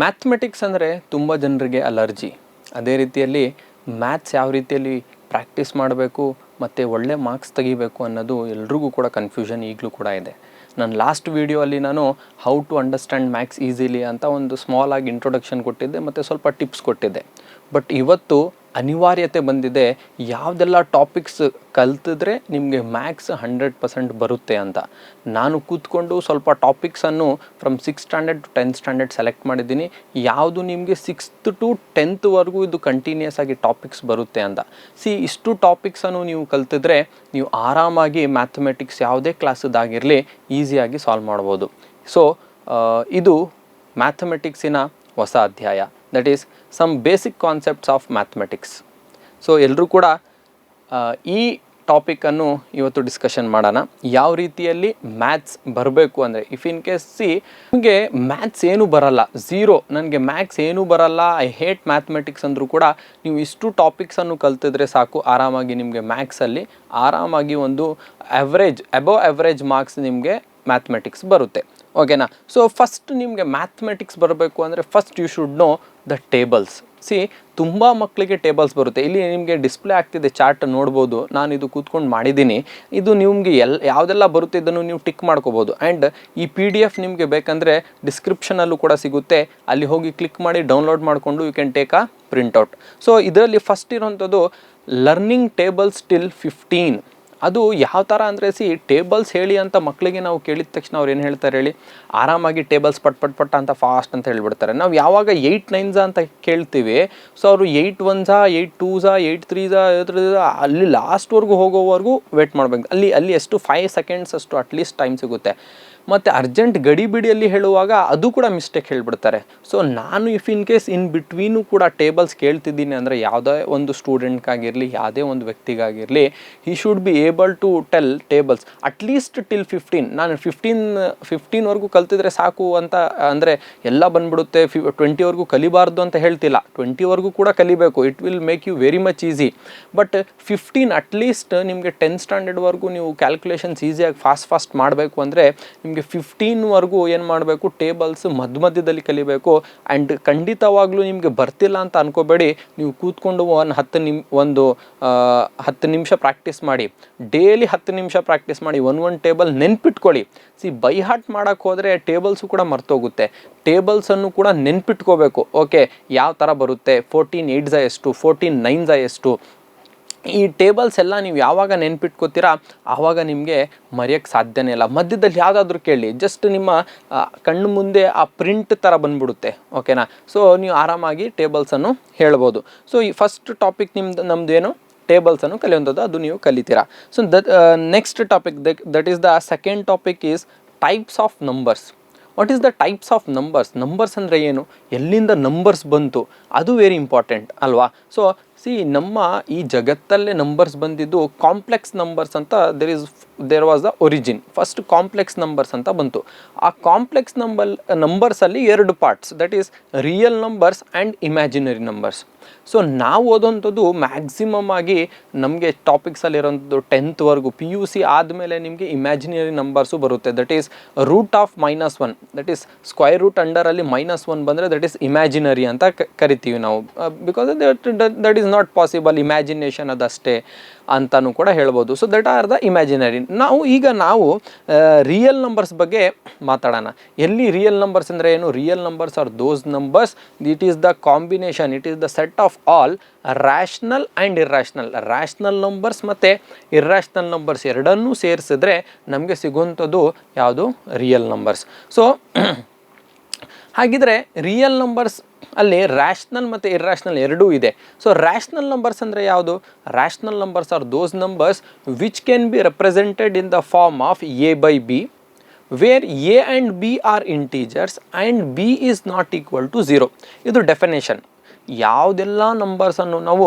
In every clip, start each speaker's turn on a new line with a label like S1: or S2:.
S1: Mathematics ಅಂದರೆ ತುಂಬ ಜನರಿಗೆ ಅಲರ್ಜಿ. ಅದೇ ರೀತಿಯಲ್ಲಿ ಮ್ಯಾಥ್ಸ್ ಯಾವ ರೀತಿಯಲ್ಲಿ ಪ್ರಾಕ್ಟೀಸ್ ಮಾಡಬೇಕು ಮತ್ತು ಒಳ್ಳೆ ಮಾರ್ಕ್ಸ್ ತೆಗಿಬೇಕು ಅನ್ನೋದು ಎಲ್ರಿಗೂ ಕೂಡ ಕನ್ಫ್ಯೂಷನ್ ಈಗಲೂ ಕೂಡ ಇದೆ. ನಾನು ಲಾಸ್ಟ್ ವೀಡಿಯೋ ಅಲ್ಲಿ ನಾನು how to understand maths easily ಅಂತ ಒಂದು ಸ್ಮಾಲ್ ಆಗಿ ಇಂಟ್ರೊಡಕ್ಷನ್ ಕೊಟ್ಟಿದ್ದೆ ಮತ್ತು ಸ್ವಲ್ಪ ಟಿಪ್ಸ್ ಕೊಟ್ಟಿದ್ದೆ. ಬಟ್ ಇವತ್ತು ಅನಿವಾರ್ಯತೆ ಬಂದಿದೆ, ಯಾವುದೆಲ್ಲ ಟಾಪಿಕ್ಸ್ ಕಲ್ತಿದ್ರೆ ನಿಮಗೆ ಮ್ಯಾಥ್ಸ್ 100% ಬರುತ್ತೆ ಅಂತ. ನಾನು ಕೂತ್ಕೊಂಡು ಸ್ವಲ್ಪ ಟಾಪಿಕ್ಸನ್ನು from 6th standard to 10th standard select ಮಾಡಿದ್ದೀನಿ. ಯಾವುದು ನಿಮಗೆ 6th to 10th ಇದು ಕಂಟಿನ್ಯೂಸ್ ಆಗಿ ಟಾಪಿಕ್ಸ್ ಬರುತ್ತೆ ಅಂತ. ಇಷ್ಟು ಟಾಪಿಕ್ಸನ್ನು ನೀವು ಕಲ್ತಿದ್ರೆ ನೀವು ಆರಾಮಾಗಿ ಮ್ಯಾಥಮೆಟಿಕ್ಸ್ ಯಾವುದೇ ಕ್ಲಾಸದಾಗಿರಲಿ ಈಸಿಯಾಗಿ ಸಾಲ್ವ್ ಮಾಡ್ಬೋದು. ಇದು ಮ್ಯಾಥಮೆಟಿಕ್ಸಿನ ಹೊಸ ಅಧ್ಯಾಯ, that is some basic concepts of mathematics. ಎಲ್ಲರೂ ಕೂಡ ಈ ಟಾಪಿಕನ್ನು ಇವತ್ತು ಡಿಸ್ಕಷನ್ ಮಾಡೋಣ. ಯಾವ ರೀತಿಯಲ್ಲಿ ಮ್ಯಾಥ್ಸ್ ಬರಬೇಕು ಅಂದರೆ, ಇಫ್ ಇನ್ ಕೇಸ್ ನಿಮಗೆ ಮ್ಯಾಥ್ಸ್ ಏನೂ ಬರಲ್ಲ, ಝೀರೋ, ನನಗೆ ಮ್ಯಾಥ್ಸ್ ಏನೂ ಬರಲ್ಲ, ಐ ಹೇಟ್ ಮ್ಯಾಥಮೆಟಿಕ್ಸ್ ಅಂದರೂ ಕೂಡ ನೀವು ಇಷ್ಟು ಟಾಪಿಕ್ಸನ್ನು ಕಲ್ತಿದ್ರೆ ಸಾಕು, ಆರಾಮಾಗಿ ನಿಮಗೆ ಮ್ಯಾಥ್ಸಲ್ಲಿ ಆರಾಮಾಗಿ ಒಂದು ಅಬವ್ ಆವ್ರೇಜ್ ಮಾರ್ಕ್ಸ್ ನಿಮಗೆ ಮ್ಯಾಥಮೆಟಿಕ್ಸ್ ಬರುತ್ತೆ. ಓಕೆನಾ? ಫಸ್ಟ್ ನಿಮಗೆ ಮ್ಯಾಥಮೆಟಿಕ್ಸ್ ಬರಬೇಕು ಅಂದರೆ first you should know the tables. ತುಂಬ ಮಕ್ಕಳಿಗೆ ಟೇಬಲ್ಸ್ ಬರುತ್ತೆ. ಇಲ್ಲಿ ನಿಮಗೆ ಡಿಸ್ಪ್ಲೇ ಆಗ್ತಿದೆ, ಚಾರ್ಟ್ ನೋಡ್ಬೋದು. ನಾನು ಇದು ಕೂತ್ಕೊಂಡು ಮಾಡಿದ್ದೀನಿ. ಇದು ನಿಮಗೆ ಯಾವುದೆಲ್ಲ ಬರುತ್ತೆ ಇದನ್ನು ನೀವು ಟಿಕ್ ಮಾಡ್ಕೋಬೋದು. ಆ್ಯಂಡ್ ಈ PDF ನಿಮಗೆ ಬೇಕಂದರೆ ಡಿಸ್ಕ್ರಿಪ್ಷನಲ್ಲೂ ಕೂಡ ಸಿಗುತ್ತೆ, ಅಲ್ಲಿ ಹೋಗಿ ಕ್ಲಿಕ್ ಮಾಡಿ ಡೌನ್ಲೋಡ್ ಮಾಡಿಕೊಂಡು you can take a printout. ಇದರಲ್ಲಿ ಫಸ್ಟ್ ಇರೋಂಥದ್ದು ಲರ್ನಿಂಗ್ ಟೇಬಲ್ಸ್ ಟಿಲ್ 15. ಅದು ಯಾವ ಥರ ಅಂದರೆ ಟೇಬಲ್ಸ್ ಹೇಳಿ ಅಂತ ಮಕ್ಕಳಿಗೆ ನಾವು ಕೇಳಿದ ತಕ್ಷಣ ಅವ್ರು ಏನು ಹೇಳ್ತಾರೆ ಹೇಳಿ, ಆರಾಮಾಗಿ ಟೇಬಲ್ಸ್ ಪಟ್ ಅಂತ ಫಾಸ್ಟ್ ಅಂತ ಹೇಳ್ಬಿಡ್ತಾರೆ. ನಾವು ಯಾವಾಗ 8 9s ಅಂತ ಕೇಳ್ತೀವಿ, ಅವರು 8 1s 8 2s 8 3s ಅಲ್ಲಿ ಲಾಸ್ಟ್ವರೆಗೂ ಹೋಗೋವರೆಗೂ ವೇಟ್ ಮಾಡಬೇಕು. ಅಲ್ಲಿ ಎಷ್ಟು 5 seconds ಅಷ್ಟು ಅಟ್ಲೀಸ್ಟ್ ಟೈಮ್ ಸಿಗುತ್ತೆ. ಮತ್ತು ಅರ್ಜೆಂಟ್ ಗಡಿಬಿಡಿಯಲ್ಲಿ ಹೇಳುವಾಗ ಅದು ಕೂಡ ಮಿಸ್ಟೇಕ್ ಹೇಳಿಬಿಡ್ತಾರೆ. ನಾನು if in case in between ಕೂಡ ಟೇಬಲ್ಸ್ ಕೇಳ್ತಿದ್ದೀನಿ ಅಂದರೆ ಯಾವುದೇ ಒಂದು ಸ್ಟೂಡೆಂಟ್ಗಾಗಿರಲಿ, ಯಾವುದೇ ಒಂದು ವ್ಯಕ್ತಿಗಾಗಿರಲಿ, he should be able to tell tables at least till 15. ನಾನು 15ವರೆಗೂ ಕಲ್ತಿದ್ರೆ ಸಾಕು ಅಂತ ಅಂದರೆ ಎಲ್ಲ ಬಂದ್ಬಿಡುತ್ತೆ, 20ವರೆಗೂ ಕಲಿಬಾರ್ದು ಅಂತ ಹೇಳ್ತಿಲ್ಲ. 20ವರೆಗೂ ಕೂಡ ಕಲಿಬೇಕು, it will make you very much easy. But 15 at least ನಿಮಗೆ 10th ಸ್ಟ್ಯಾಂಡರ್ಡ್ವರೆಗೂ ನೀವು ಕ್ಯಾಲ್ಕುಲೇಷನ್ಸ್ ಈಸಿಯಾಗಿ ಫಾಸ್ಟ್ ಮಾಡಬೇಕು ಅಂದರೆ ನಿಮಗೆ 15ವರೆಗೂ ಏನು ಮಾಡಬೇಕು, ಟೇಬಲ್ಸ್ ಮಧ್ಯದಲ್ಲಿ ಕಲಿಬೇಕು. ಆ್ಯಂಡ್ ಖಂಡಿತವಾಗ್ಲೂ ನಿಮಗೆ ಬರ್ತಿಲ್ಲ ಅಂತ ಅನ್ಕೋಬೇಡಿ, ನೀವು ಕೂತ್ಕೊಂಡು ಒಂದು 10 ನಿಮಿಷ ಪ್ರಾಕ್ಟೀಸ್ ಮಾಡಿ, ಡೈಲಿ 10 ನಿಮಿಷ ಪ್ರಾಕ್ಟೀಸ್ ಮಾಡಿ. ಒಂದು ಟೇಬಲ್ ನೆನ್ಪಿಟ್ಕೊಳ್ಳಿ. ಬೈ ಹಾರ್ಟ್ ಮಾಡೋಕ್ಕೆ ಹೋದರೆ ಟೇಬಲ್ಸು ಕೂಡ ಮರ್ತೋಗುತ್ತೆ. ಟೇಬಲ್ಸನ್ನು ಕೂಡ ನೆನ್ಪಿಟ್ಕೋಬೇಕು. ಓಕೆ, ಯಾವ ಥರ ಬರುತ್ತೆ, 14 8s ಎಷ್ಟು, 14 9s ಎಷ್ಟು, ಈ ಟೇಬಲ್ಸ್ ಎಲ್ಲ ನೀವು ಯಾವಾಗ ನೆನ್ಪಿಟ್ಕೋತೀರಾ ಆವಾಗ ನಿಮಗೆ ಮರೆಯೋಕ್ಕೆ ಸಾಧ್ಯನೇ ಇಲ್ಲ. ಮಧ್ಯದಲ್ಲಿ ಯಾವುದಾದ್ರೂ ಕೇಳಿ, ಜಸ್ಟ್ ನಿಮ್ಮ ಕಣ್ಣು ಮುಂದೆ ಆ ಪ್ರಿಂಟ್ ಥರ ಬಂದ್ಬಿಡುತ್ತೆ. ಓಕೆನಾ? ನೀವು ಆರಾಮಾಗಿ ಟೇಬಲ್ಸನ್ನು ಹೇಳ್ಬೋದು. ಈ ಫಸ್ಟ್ ಟಾಪಿಕ್ ನಮ್ಮದು ಏನು, ಟೇಬಲ್ಸನ್ನು ಕಲಿಯುವಂಥದ್ದು, ಅದು ನೀವು ಕಲಿತೀರಾ. Next topic that is the second topic is types of numbers. What is the types of numbers? Numbers ಅಂದರೆ ಏನು, ಎಲ್ಲಿಂದ ನಂಬರ್ಸ್ ಬಂತು, ಅದು ವೆರಿ ಇಂಪಾರ್ಟೆಂಟ್ ಅಲ್ವಾ? ನಮ್ಮ ಈ ಜಗತ್ತಲ್ಲೇ ನಂಬರ್ಸ್ ಬಂದಿದ್ದು ಕಾಂಪ್ಲೆಕ್ಸ್ ನಂಬರ್ಸ್ ಅಂತ. There was the origin. First complex numbers ಅಂತ ಬಂತು. ಆ ಕಾಂಪ್ಲೆಕ್ಸ್ ನಂಬರ್ಸಲ್ಲಿ 2 parts, that is real numbers and imaginary numbers. ನಾವು ಓದೋಂಥದ್ದು ಮ್ಯಾಕ್ಸಿಮಮ್ ಆಗಿ ನಮಗೆ ಟಾಪಿಕ್ಸಲ್ಲಿರೋಂಥದ್ದು 10thವರೆಗೂ. PUC ಆದಮೇಲೆ ನಿಮಗೆ ಇಮ್ಯಾಜಿನರಿ ನಂಬರ್ಸು ಬರುತ್ತೆ. That is root of -1, that is square root ಅಂಡರಲ್ಲಿ -1 ಬಂದರೆ ದಟ್ ಈಸ್ ಇಮ್ಯಾಜಿನರಿ ಅಂತ ಕರಿತೀವಿ ನಾವು. Because that is not possible, imagination ಅದಷ್ಟೇ ಅಂತಲೂ ಕೂಡ ಹೇಳ್ಬೋದು. That are the imaginary. ನಾವು ರಿಯಲ್ ನಂಬರ್ಸ್ ಬಗ್ಗೆ ಮಾತಾಡೋಣ. ಎಲ್ಲಿ ರಿಯಲ್ ನಂಬರ್ಸ್ ಅಂದರೆ ಏನು? Real numbers are those numbers, it is the combination, it is the set of all rational and irrational. Rational numbers ಮತ್ತು ಇರ್ರ್ಯಾಷನಲ್ ನಂಬರ್ಸ್ ಎರಡನ್ನೂ ಸೇರಿಸಿದ್ರೆ ನಮಗೆ ಸಿಗುವಂಥದ್ದು ಯಾವುದು? Real numbers. ಹಾಗಿದ್ರೆ ರಿಯಲ್ ನಂಬರ್ಸ್ ಅಲ್ಲಿ ರ್ಯಾಷನಲ್ ಮತ್ತು ಇರ್ರ್ಯಾಷನಲ್ ಎರಡೂ ಇದೆ. ರ್ಯಾಷನಲ್ ನಂಬರ್ಸ್ ಅಂದರೆ ಯಾವುದು? Rational numbers are those numbers which can be represented in the form of A/B, where A and B are integers and B is not equal to 0. ಇದು definition. ಯಾವುದೆಲ್ಲ ನಂಬರ್ಸನ್ನು ನಾವು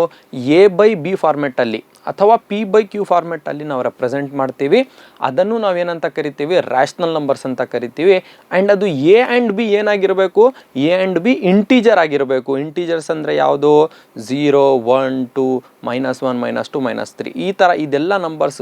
S1: A/B ಫಾರ್ಮೆಟಲ್ಲಿ ಅಥವಾ P/Q ಫಾರ್ಮೆಟಲ್ಲಿ ನಾವು represent ಮಾಡ್ತೀವಿ, ಅದನ್ನು ನಾವೇನಂತ ಕರಿತೀವಿ? ರ್ಯಾಷನಲ್ ನಂಬರ್ಸ್ ಅಂತ ಕರಿತೀವಿ. ಆ್ಯಂಡ್ ಅದು A and B ಏನಾಗಿರಬೇಕು? A and B ಇಂಟೀಜರ್ ಆಗಿರಬೇಕು. ಇಂಟೀಜರ್ಸ್ ಅಂದರೆ ಯಾವುದು? 0 1 2 -1 -2 -3 ಈ ಥರ ಇದೆಲ್ಲ ನಂಬರ್ಸ್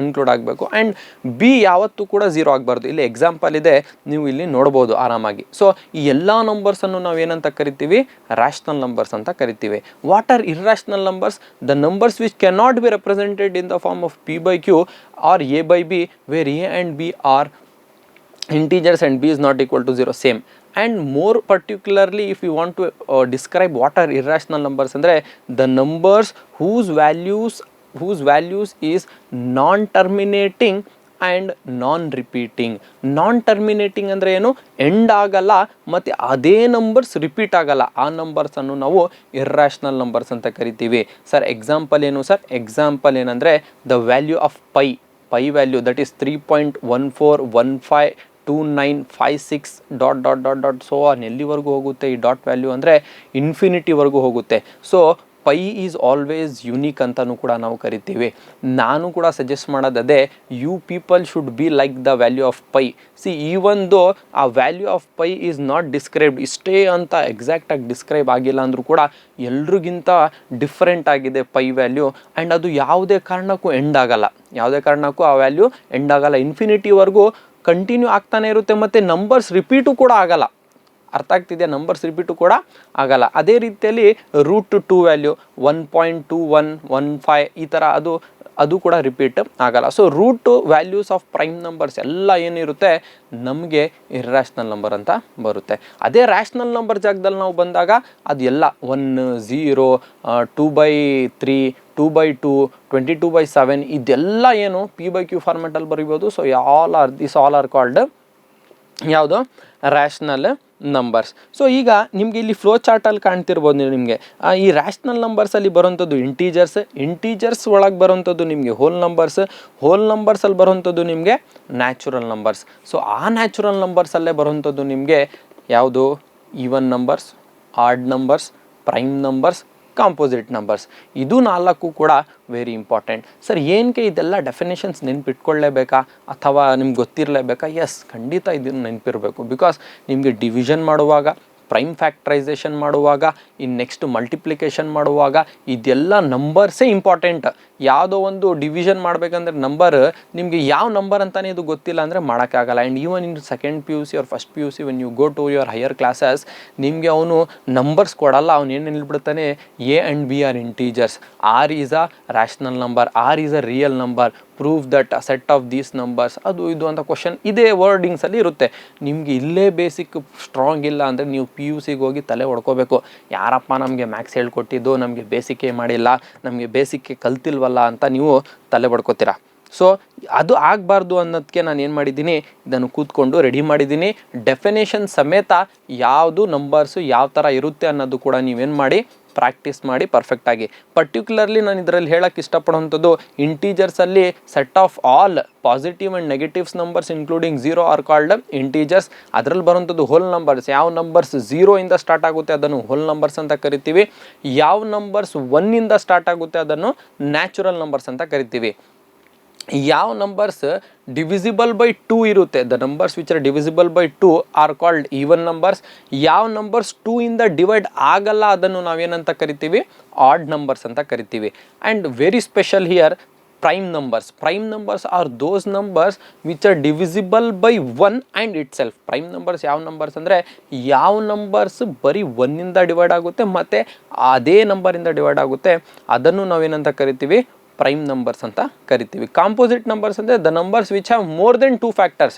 S1: ಇನ್ಕ್ಲೂಡ್ ಆಗಬೇಕು. ಆ್ಯಂಡ್ ಬಿ ಯಾವತ್ತೂ ಕೂಡ 0 ಆಗಬಾರ್ದು. ಇಲ್ಲಿ ಎಕ್ಸಾಂಪಲ್ ಇದೆ, ನೀವು ಇಲ್ಲಿ ನೋಡ್ಬೋದು ಆರಾಮಾಗಿ. ಸೊ ಈ ಎಲ್ಲ ನಂಬರ್ಸನ್ನು ನಾವು ಏನಂತ ಕರಿತೀವಿ? ರ್ಯಾಷನಲ್ ನಂಬರ್ಸ್ ಅಂತ ಕರಿತೀವಿ. What are irrational numbers? The numbers which can not be represented in the form of p/q or a/b, where a and b are integers and b is not equal to 0. Same. And more particularly, if you want to describe what are irrational numbers, andre the numbers whose values is non-terminating and non-repeating. Non-terminating ಅಂದ್ರೆ ಏನು? End ಆಗಲ್ಲ ಮತ್ತು ಅದೇ numbers repeat ಆಗಲ್ಲ. ಆ numbers ಅನ್ನು ನಾವು irrational numbers ಅಂತ ಕರಿತೀವಿ. ಸರ್ ಎಕ್ಸಾಂಪಲ್ ಏನು ಸರ್? ಎಕ್ಸಾಂಪಲ್ ಏನಂದರೆ the value of pi value that is 3.14152956 ... so ಎಲ್ಲಿವರೆಗೂ ಹೋಗುತ್ತೆ ಈ ಡಾಟ್ ವ್ಯಾಲ್ಯೂ ಅಂದರೆ ಇನ್ಫಿನಿಟಿವರೆಗೂ ಹೋಗುತ್ತೆ. So pi is always unique ಅಂತಲೂ ಕೂಡ ನಾವು ಕರಿತೀವಿ. ನಾನು ಕೂಡ ಸಜೆಸ್ಟ್ ಮಾಡೋದದೇ, you people should be like the value of pi. ಈ ಒಂದು ಆ value of pi is not described, ಇಷ್ಟೇ ಅಂತ ಎಕ್ಸಾಕ್ಟಾಗಿ ಡಿಸ್ಕ್ರೈಬ್ ಆಗಿಲ್ಲ ಅಂದರೂ ಕೂಡ ಎಲ್ರಿಗಿಂತ ಡಿಫ್ರೆಂಟ್ ಆಗಿದೆ ಪೈ ವ್ಯಾಲ್ಯೂ. ಆ್ಯಂಡ್ ಅದು ಯಾವುದೇ ಕಾರಣಕ್ಕೂ ಎಂಡ್ ಆಗಲ್ಲ, ಯಾವುದೇ ಕಾರಣಕ್ಕೂ ಆ ವ್ಯಾಲ್ಯೂ ಎಂಡ್ ಆಗಲ್ಲ, ಇನ್ಫಿನಿಟಿವರೆಗೂ ಕಂಟಿನ್ಯೂ ಆಗ್ತಾನೆ ಇರುತ್ತೆ. ಮತ್ತು ನಂಬರ್ಸ್ ರಿಪೀಟು ಕೂಡ ಆಗಲ್ಲ. ಅರ್ಥ ಆಗ್ತಿದೆಯಾ? ನಂಬರ್ಸ್ ರಿಪೀಟು ಕೂಡ ಆಗಲ್ಲ. ಅದೇ ರೀತಿಯಲ್ಲಿ √2 ವ್ಯಾಲ್ಯೂ 1.2115 ಈ ಥರ ಅದು ಕೂಡ ರಿಪೀಟ್ ಆಗಲ್ಲ. So root values of prime numbers ಎಲ್ಲ ಏನಿರುತ್ತೆ ನಮಗೆ ಇರ್ರಾಷನಲ್ ನಂಬರ್ ಅಂತ ಬರುತ್ತೆ. ಅದೇ ರ್ಯಾಷನಲ್ ನಂಬರ್ ಜಾಗದಲ್ಲಿ ನಾವು ಬಂದಾಗ ಅದು ಎಲ್ಲ 1 0 2/3 2/2 22/7 ಇದೆಲ್ಲ ಏನು p/q ಫಾರ್ಮೆಟಲ್ಲಿ ಬರೀಬೋದು. ಸೊ ಆಲ್ ಆರ್ ಕಾಲ್ಡ್ ಯಾವುದು? Rational numbers. ಸೊ ಈಗ ನಿಮಗೆ ಇಲ್ಲಿ ಫ್ಲೋ ಚಾರ್ಟಲ್ಲಿ ಕಾಣ್ತಿರ್ಬೋದು ನಿಮಗೆ ಈ ರ್ಯಾಷನಲ್ ನಂಬರ್ಸಲ್ಲಿ ಬರೋಂಥದ್ದು ಇಂಟೀಜರ್ಸ್ ಒಳಗೆ ಬರೋಂಥದ್ದು ನಿಮಗೆ ಹೋಲ್ ನಂಬರ್ಸಲ್ಲಿ ಬರೋಂಥದ್ದು ನಿಮಗೆ ನ್ಯಾಚುರಲ್ ನಂಬರ್ಸ್. ಸೊ ಆ ನ್ಯಾಚುರಲ್ ನಂಬರ್ಸಲ್ಲೇ ಬರೋಂಥದ್ದು ನಿಮಗೆ ಯಾವುದು? Even numbers, add numbers, prime numbers, composite numbers. ಇದು 4 ಕೂಡ ವೆರಿ ಇಂಪಾರ್ಟೆಂಟ್. ಸರ್ ಏನಕ್ಕೆ ಇದೆಲ್ಲ ಡೆಫಿನೇಷನ್ಸ್ ನೆನಪಿಟ್ಕೊಳ್ಳೇಬೇಕಾ ಅಥವಾ ನಿಮ್ಗೆ ಗೊತ್ತಿರಲೇಬೇಕಾ? ಎಸ್, ಖಂಡಿತ ಇದನ್ನು ನೆನಪಿರಬೇಕು. ಬಿಕಾಸ್ ನಿಮಗೆ ಡಿವಿಷನ್ ಮಾಡುವಾಗ, ಪ್ರೈಮ್ ಫ್ಯಾಕ್ಟ್ರೈಸೇಷನ್ ಮಾಡುವಾಗ, ನೆಕ್ಸ್ಟ್ ಮಲ್ಟಿಪ್ಲಿಕೇಶನ್ ಮಾಡುವಾಗ ಇದೆಲ್ಲ ನಂಬರ್ಸೇ ಇಂಪಾರ್ಟೆಂಟ್. ಯಾವುದೋ ಒಂದು ಡಿವಿಷನ್ ಮಾಡಬೇಕಂದ್ರೆ ನಂಬರ್ ನಿಮಗೆ ಯಾವ ನಂಬರ್ ಅಂತಲೇ ಇದು ಗೊತ್ತಿಲ್ಲ ಅಂದರೆ ಮಾಡೋಕ್ಕಾಗಲ್ಲ. And even in second PUC or first PUC when you go to your higher classes ನಿಮಗೆ ಅವನು ನಂಬರ್ಸ್ ಕೊಡಲ್ಲ. ಅವನು ಏನು ಹೇಳ್ಬಿಡ್ತಾನೆ? a and b are integers, r is a rational number, r is a real number, prove that set of these numbers, ಅದು ಇದು ಅಂತ question ಇದೇ ವರ್ಡಿಂಗ್ಸಲ್ಲಿ ಇರುತ್ತೆ. ನಿಮಗೆ ಇಲ್ಲೇ ಬೇಸಿಕ್ ಸ್ಟ್ರಾಂಗ್ ಇಲ್ಲ ಅಂದರೆ ನೀವು PUCಗೆ ಹೋಗಿ ತಲೆ ಹೊಡ್ಕೋಬೇಕು. ಯಾರಪ್ಪ ನಮಗೆ ಮ್ಯಾಥ್ಸ್ ಹೇಳ್ಕೊಟ್ಟಿದ್ದು, ನಮಗೆ ಬೇಸಿಕ್ಕೇ ಮಾಡಿಲ್ಲ, ನಮಗೆ ಬೇಸಿಕ್ಕೇ ಕಲ್ತಿಲ್ವಲ್ಲ ಅಂತ ನೀವು ತಲೆ ಬಡ್ಕೋತೀರಾ. ಸೊ ಅದು ಆಗಬಾರ್ದು ಅನ್ನೋದಕ್ಕೆ ನಾನು ಏನು ಮಾಡಿದ್ದೀನಿ, ಇದನ್ನು ಕೂತ್ಕೊಂಡು ರೆಡಿ ಮಾಡಿದ್ದೀನಿ. ಡೆಫಿನೇಷನ್ ಸಮೇತ ಯಾವುದು ನಂಬರ್ಸು ಯಾವ ಥರ ಇರುತ್ತೆ ಅನ್ನೋದು ಕೂಡ ನೀವೇನು ಮಾಡಿ ಪ್ರಾಕ್ಟೀಸ್ ಮಾಡಿ ಪರ್ಫೆಕ್ಟಾಗಿ. ಪರ್ಟಿಕ್ಯುಲರ್ಲಿ ನಾನು ಇದರಲ್ಲಿ ಹೇಳೋಕ್ಕೆ ಇಷ್ಟಪಡೋವಂಥದ್ದು ಇಂಟೀಜರ್ಸಲ್ಲಿ set of all positive and negatives numbers including 0 are called integers. ಅದರಲ್ಲಿ ಬರುವಂಥದ್ದು ಹೋಲ್ ನಂಬರ್ಸ್. ಯಾವ ನಂಬರ್ಸ್ 0 ಇಂದ ಸ್ಟಾರ್ಟ್ ಆಗುತ್ತೆ ಅದನ್ನು ಹೋಲ್ ನಂಬರ್ಸ್ ಅಂತ ಕರಿತೀವಿ. ಯಾವ ನಂಬರ್ಸ್ 1 ಇಂದ ಸ್ಟಾರ್ಟ್ ಆಗುತ್ತೆ ಅದನ್ನು ನ್ಯಾಚುರಲ್ ನಂಬರ್ಸ್ ಅಂತ ಕರಿತೀವಿ. ಯಾವ ನಂಬರ್ಸ್ ಡಿವಿಸಿಬಲ್ ಬೈ 2 ಇರುತ್ತೆ, the numbers which are divisible by 2 are called even numbers. ಯಾವ ನಂಬರ್ಸ್ 2 ಇಂದ ಡಿವೈಡ್ ಆಗಲ್ಲ ಅದನ್ನು ನಾವೇನಂತ ಕರಿತೀವಿ? ಆಡ್ ನಂಬರ್ಸ್ ಅಂತ ಕರಿತೀವಿ. And very special here prime numbers are those numbers which are divisible by 1 and it self. Prime numbers ಯಾವ numbers ಅಂದರೆ ಯಾವ ನಂಬರ್ಸ್ ಬರೀ 1 ಇಂದ ಡಿವೈಡ್ ಆಗುತ್ತೆ ಮತ್ತು ಅದೇ ನಂಬರಿಂದ ಡಿವೈಡ್ ಆಗುತ್ತೆ, ಅದನ್ನು ನಾವೇನಂತ ಕರಿತೀವಿ? ಪ್ರೈಮ್ ನಂಬರ್ಸ್ ಅಂತ ಕರಿತೀವಿ. ಕಾಂಪೋಸಿಟ್ ನಂಬರ್ಸ್ ಅಂದರೆ the numbers which have more than 2 factors.